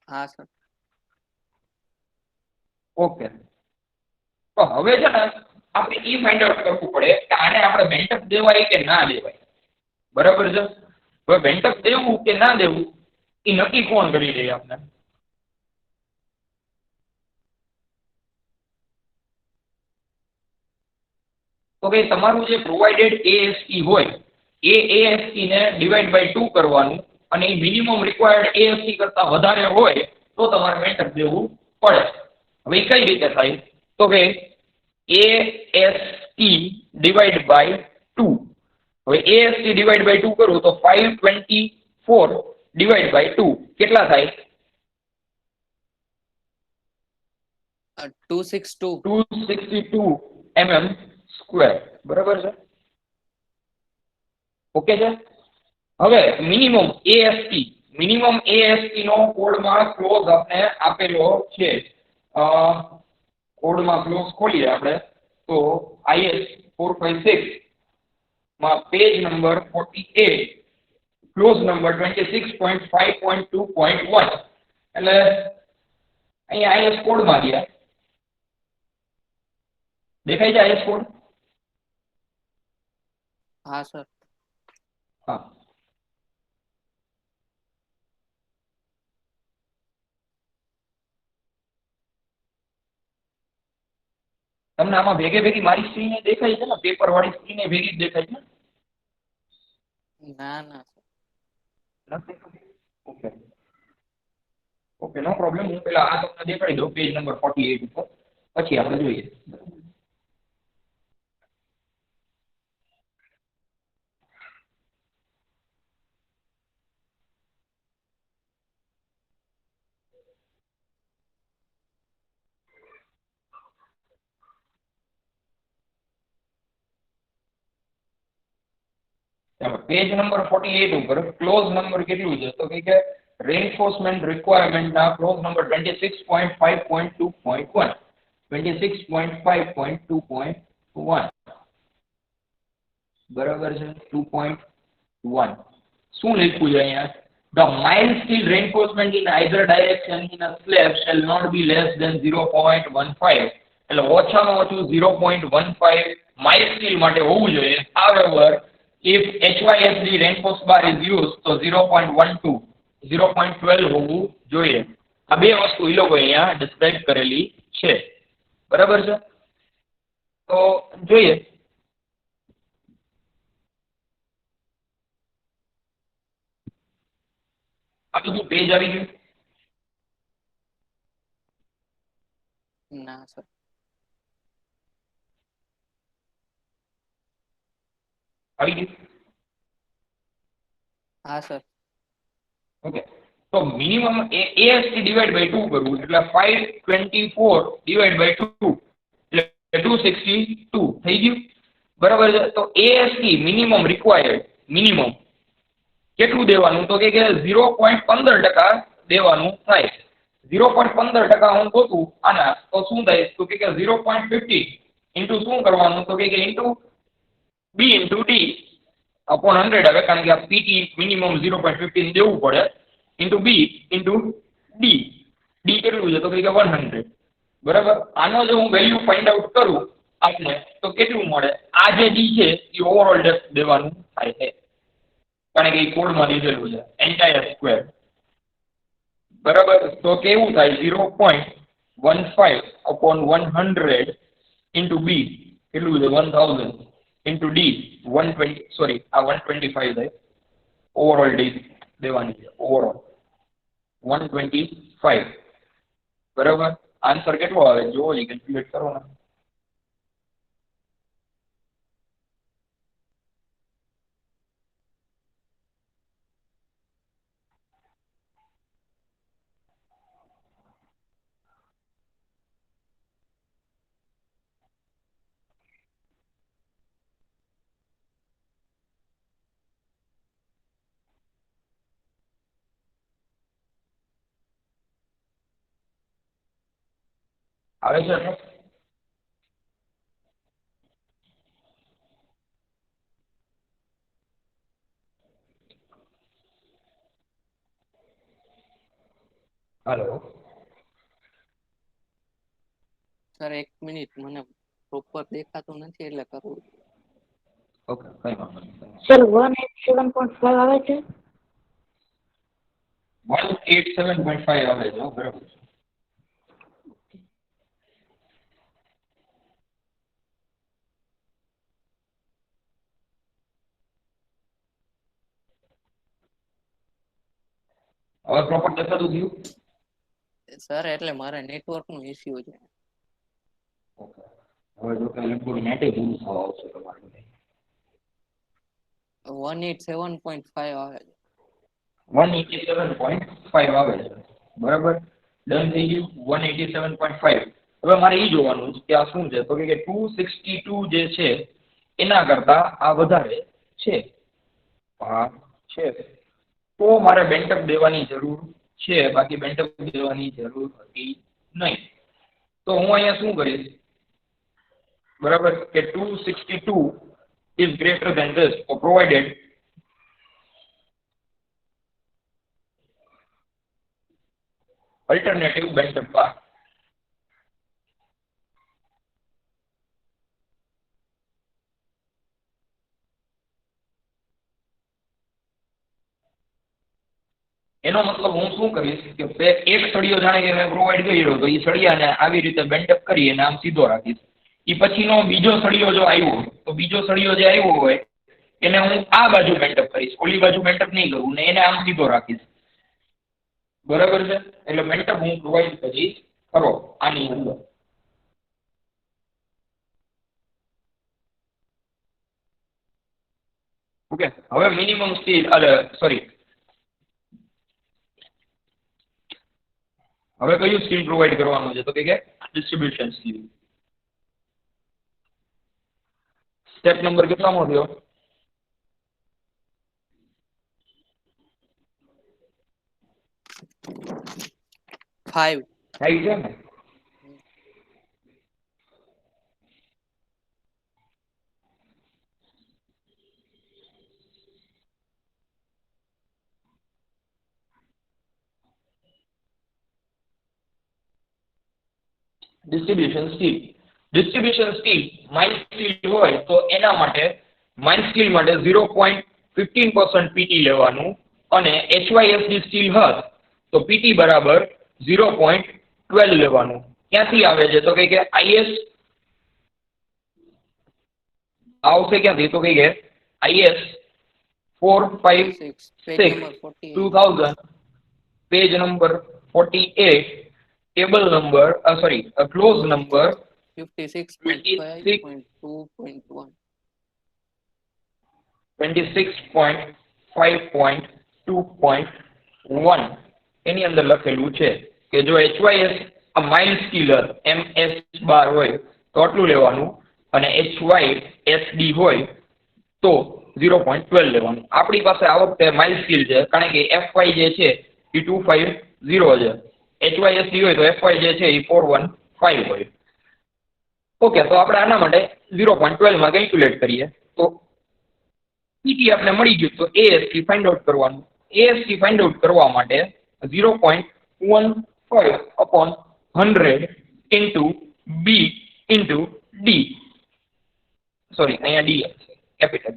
હા સર. ઓકે, તો હવે છે ને આપણે એ ફાઇન્ડ આઉટ કરવું પડે કે આને આપણે બેન્ટઅપ દેવાય કે ના દેવાય, બરાબર છે. હવે બેન્ટઅપ દેવું કે ના દેવું એ નક્કી કોણ કરી દે આપણે તો કે તમારું જે પ્રોવાઇડેડ એએસટી હોય એ એએસટી ને ડિવાઈડ બાય 2 કરવાનું અને એ મિનિમમ રિક્વાયર્ડ એએસટી કરતા વધારે હોય તો તમારે બેન્ટઅપ દેવું પડે. હવે એ કઈ રીતે થાય તો કે એએસટી ડિવાઈડ બાય 2. હવે એએસટી ડિવાઈડ બાય 2 કરું તો 524 ડિવાઈડ બાય 2 કેટલા થાય 262 mm સ્ક્વેર, બરાબર છે. ઓકે છે. હવે મિનિમમ એએસટી નો કોડમાં ક્લોઝ આપણે આપેલો છે. કોડમાં ક્લોઝ ખોલીએ આપણે તો IS 456 માં પેજ નંબર 48 ક્લોઝ નંબર 26.5.2.1 એટલે અહીંયા IS કોડમાં ગયા દેખાય છે IS કોડ. હા સર. હા, તમને આમાં ભેગી મારી સ્ક્રીન દેખાય છે ને પેપર વાળી સ્ક્રીન ભેગી જ દેખાય છે. ના ના સર. ઓકે ઓકે, નો પ્રોબ્લેમ. હું પેલા આ તમને દેખાડી દઉં પેજ નંબર 48 ઉપર પછી આપણે જોઈએ. પેજ નંબર 48 ઉપર ક્લોઝ નંબર કેટલું છે તો કે રેઇન્ફોર્સમેન્ટ રિક્વાયરમેન્ટ ના ક્લોઝ નંબર 26.5.2.1 26.5.2.1 બરાબર છે. 2.1 શું લખ્યું છે અહીંયા the mild steel reinforcement in either direction in a slab shall not be less than 0.15 એટલે ઓછામાં ઓછું 0.15 mild steel માટે હોવું જોઈએ. however if HYSD reinforced bar is used તો 0.12 0.12 હોવું જોઈએ. આ બે વસ્તુ એ લોકો અહીંયા ડિસ્ક્રાઇબ કરેલી છે, બરાબર છે. તો જોઈએ આ બધું પેજ આવી ગયું. ના સર. આવી ગયું? હા સર. ઓકે, તો મિનિમમ AST ડિવાઈડ બાય 2 કરવું એટલે 524 ડિવાઈડ બાય 2 એટલે 262 થઈ ગયું. બરાબર છે. તો AST મિનિમમ રિક્વાયર્ડ મિનિમમ કેટલું દેવાનું? તો કે 0.15% દેવાનું થાય. 0.15% હું ગોતું આના તો શું થાય? તો કે 0.50 ઇન્ટુ શું કરવાનું? તો k into B into D upon 100 આવે, કારણ કે આ પીટી મિનિમમ 0.15 દેવું પડે, into B into D. D કેટલું છે? તો કે 100. બરાબર. આનો જો હું વેલ્યુ ફાઇન્ડ આઉટ કરું આપને તો કેટલું મળે? આ જે ડી છે એ ઓવરઓલ ડેપ્થ દેવાનું થાય છે, કારણ કે એ કોડમાં દીધેલું છે એન્ટાયર સ્ક્વેર. બરાબર. તો કેવું થાય? 0.15 अपॉन 100 ઇન્ટુ બી કેટલું છે? 1000 ઇન્ટુ ડી 120, સોરી આ 125 થાય. ઓવરઓલ ડી દેવાની છે, ઓવરઓલ 125. બરાબર. આન્સર કેટલો આવે જોવો, જી કેલ્ક્યુલેટ કરો ને. આવે છે ને? હાલો. સર એક મિનિટ, મને પ્રોપર દેખાતું નથી એટલે કરવું. ઓકે, કઈ વાંધો નહીં. સર 187.5 આવે છે? 187.5 આવે છે. બરાબર. હવે પ્રોપર દેખાતું થયું? સર એટલે મારે નેટવર્ક નું ઇસ્યુ છે. ઓકે. હવે જો કે લગભગ નેટે પૂરું થવા આવશે તમારું. 187.5 આવે છે. 187.5 આવે છે. બરાબર. ડન થઈ ગયું. 187.5. હવે મારે એ જોવાનું છે કે આ શું છે. તો કે 262 જે છે એના કરતા આ વધારે છે. હા છે. તો મારે બેન્ટઅપ દેવાની જરૂર છે, બાકી બેન્ટઅપ દેવાની જરૂર હતી નહીં. તો હું અહીંયા શું કરીશ? બરાબર, કે 262 is greater than this, or provided alternative bent-up bar. એનો મતલબ હું શું કરીશ કે એક સળિયો જાણે કે મેં પ્રોવાઈડ કર્યો તો એ સળિયાને આવી રીતે બેન્ડઅપ કરી અને આમ સીધો રાખીશ. એ પછીનો બીજો સળિયો જો આવ્યો તો બીજો સળિયો જે આવ્યો હોય એને હું આ બાજુ બેન્ડઅપ કરીશ, ઓલી બાજુ બેન્ડઅપ નહીં કરું ને એને આમ સીધો રાખીશ. બરાબર છે. એટલે બેન્ડઅપ હું પ્રોવાઈડ કરીશ ખરો આની અંદર. ઓકે. હવે મિનિમમ સ્ટીલ, સોરી, હવે કયું સ્કીલ પ્રોવાઈડ કરવાનું છે? તો કે ડિસ્ટ્રીબ્યુશન સ્કીલ. સ્ટેપ નંબર કેટલામો થયો? 5. આવી છે ને? ડિસ્ટ્રીબ્યુશન સ્કીલ માઇન સ્કીલ હોય તો એના માટે માઇન સ્કીલ માટે 0.15% પીટી લેવાનું, અને HYSD સ્કીલ હોત તો પીટી બરાબર 0.12 લેવાનું. ક્યાંથી આવે છે? તો કે IS આવશે ક્યાંથી? તો કે IS 456 2000 page number 48 table number clause number 56.5.2.1. 26.5.2.1 એની અંદર લખેલું છે કે જો HYS આ માઇલ સ્કીલર MS બાર હોય તો આટલું લેવાનું અને HYSD હોય તો 0.12 લેવાનું. આપણી પાસે આ વખતે માઇલ સ્કીલ છે કારણ કે FY જે છે એ 250 છે, HYSD હોય તો FY જે છે એ 415 હોય. ઓકે, તો આપણે આના માટે 0.12 માં કેલ્ક્યુલેટ કરીએ તો PT આપણે મળી ગયું. તો AST ફાઇન્ડ આઉટ કરવાનું. AST ફાઇન્ડ આઉટ કરવા માટે 0.15 upon 100 into B into D. Sorry, અહીંયા D છે કેપિટલ.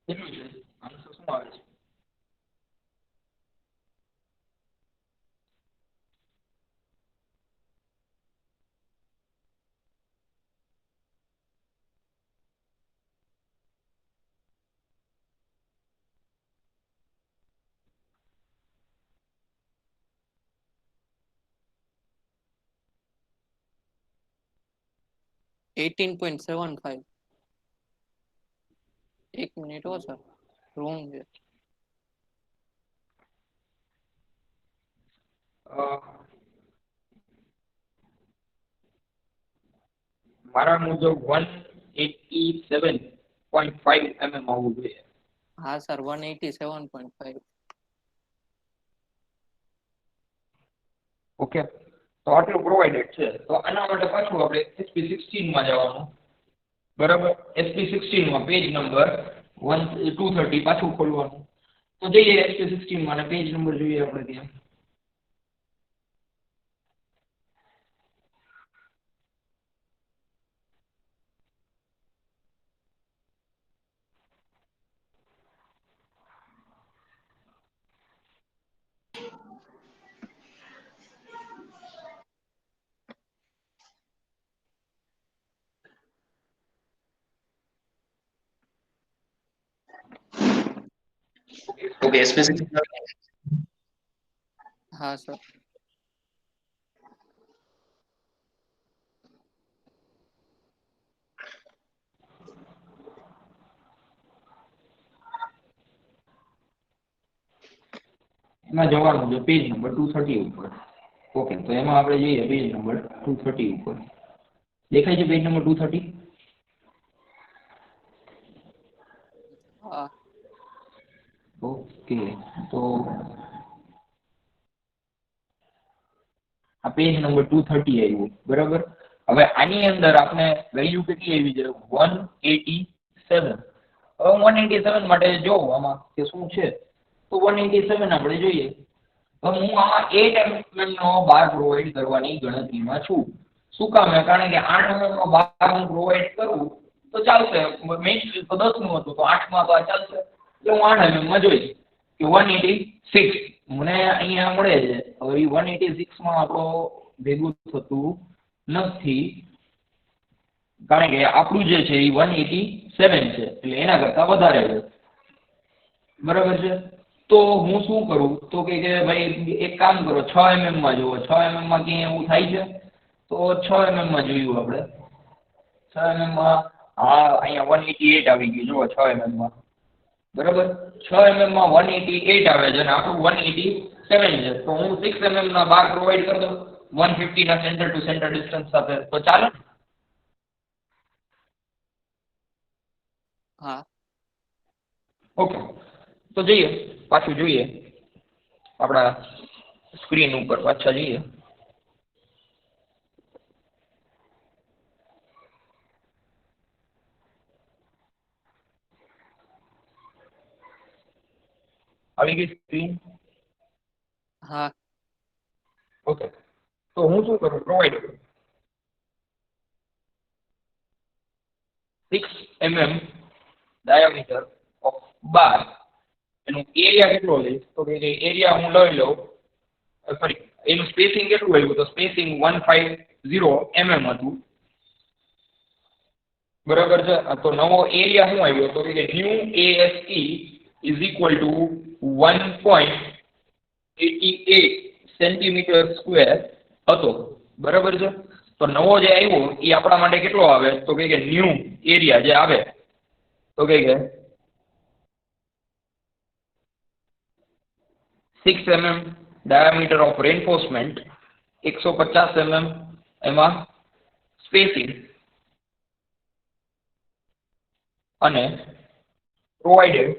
કેટલું છે આન્સર શું આવે છે? $18.75. એક મિનિટ હો સર, રોંગ છે. મારા મુજબ 187.5 mm આવવું જોઈએ. હા સર, 187.5. ઓકે, તો આટલું પ્રોવાઇડેડ છે. તો આના માટે પાછું આપણે SP16 માં જવાનું. બરાબર, SP16 માં પેજ નંબર 230 પાછું ખોલવાનું. તો જઈએ SP16 માં અને પેજ નંબર જોઈએ આપણે ત્યાં. ઓકે, સ્પેસિફિક હા સર. એમાં જવાનું છે પેજ નંબર 230 ઉપર. ઓકે, તો એમાં આપણે જઈએ પેજ નંબર 230 ઉપર. દેખાય છે પેજ નંબર 230? હા. ઓકે, તો આ પેજ નંબર 230 આવ્યું. બરાબર, હવે આની અંદર આપણે વેલ્યુ કેટલી આવી છે? 187. હવે 187 માટે જો આમાં કે શું છે તો 187 આપણે જોઈએ. હવે હું આમાં 8 mm નો બાર પ્રોવાઈડ કરવાની ગણતરીમાં છું. શું કામ? કારણ કે 8 mm નો બાર હું પ્રોવાઈડ કરું તો ચાલશે. મેઇન તો 10 નું હતું તો 8 માં તો આ ચાલશે. એટલે હું 8 mm માં જોઈશ કે 186 મને અહીંયા મળે છે. હવે 186 માં આપણો ભેગું થતું નથી કારણ કે આપણું જે છે એ 187 છે, એટલે એના કરતા વધારે છે. બરાબર છે, તો હું શું કરું તો કે ભાઈ એક કામ કરો, 6 mm માં જુઓ. 6 mm માં ક્યાંય એવું થાય છે? તો 6 mm માં જોયું આપણે. 6 mm માં હા, અહીંયા 188 આવી ગયું. જુઓ 6 mm માં. બરાબર, 6 mm માં 188 આવે છે અને આપણું 187 છે. તો હું 6 mm ના બાર પ્રોવાઈડ કરી દઉં 150 ના સેન્ટર ટુ સેન્ટર ડિસ્ટન્સ સાથે. તો ચાલે? હા. ઓકે, તો જઈએ પાછું જોઈએ આપણા સ્ક્રીન ઉપર પાછા જઈએ. આવી ગઈ સ્ક્રીન? હા. ઓકે, તો હું શું કરું? પ્રોવાઈડ 6 mm ડાયામીટર ઓફ બાર. એનું એરિયા કેટલો લઈશ તો કે એરિયા હું લઈ લઉં, સોરી એનું સ્પેસિંગ કેટલું આવ્યું તો સ્પેસિંગ 15 mm હતું, બરાબર છે. તો નવો એરિયા શું આવ્યો તો કે new ASE is equal to 1.88 centimetre square હતો, બરાબર છે. તો નવો જે આવ્યો એ આપણા માટે કેટલો આવે તો કે ન્યૂ એરિયા જે આવે તો કે 6 mm diameter of reinforcement, 150 mm એમાં સ્પેસિંગ અને provided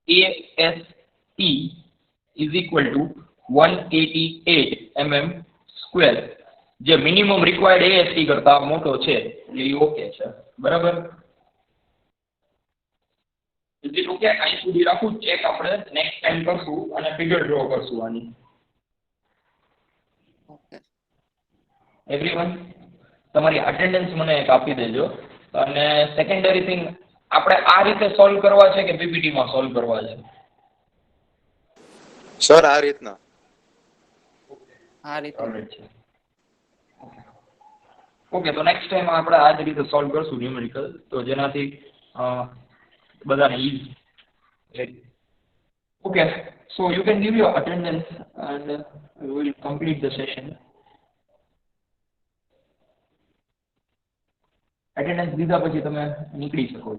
ASE is equal to 188 mm square, જે મિનિમમ રિક્વાયર્ડ ASE કરતા મોટો છે એટલે એ ઓકે છે, બરાબર. એટલે ઓકે, અહીં સુધી રાખું, ચેક આપણે નેક્સ્ટ ટાઈમ કરશું અને ફિગર ડ્રો કરશું આની. ઓકે એવરીવન તમારી અટેન્ડન્સ મને એક આપી દેજો. અને સેકન્ડરી થિંગ, આપણે આ રીતે સોલ્વ કરવા છે કે PPT માં સોલ્વ કરવા છે? સર આ રીતના આ રીતે Alright છે. ઓકે, તો નેક્સ્ટ ટાઈમ આપણે આ જ રીતે સોલ્વ કરશું ન્યુમેરિકલ, તો જેનાથી બધાને easy. Okay, so you can give your attendance and we will complete the session. Attendance દીધા પછી તમે નીકળી શકો છો.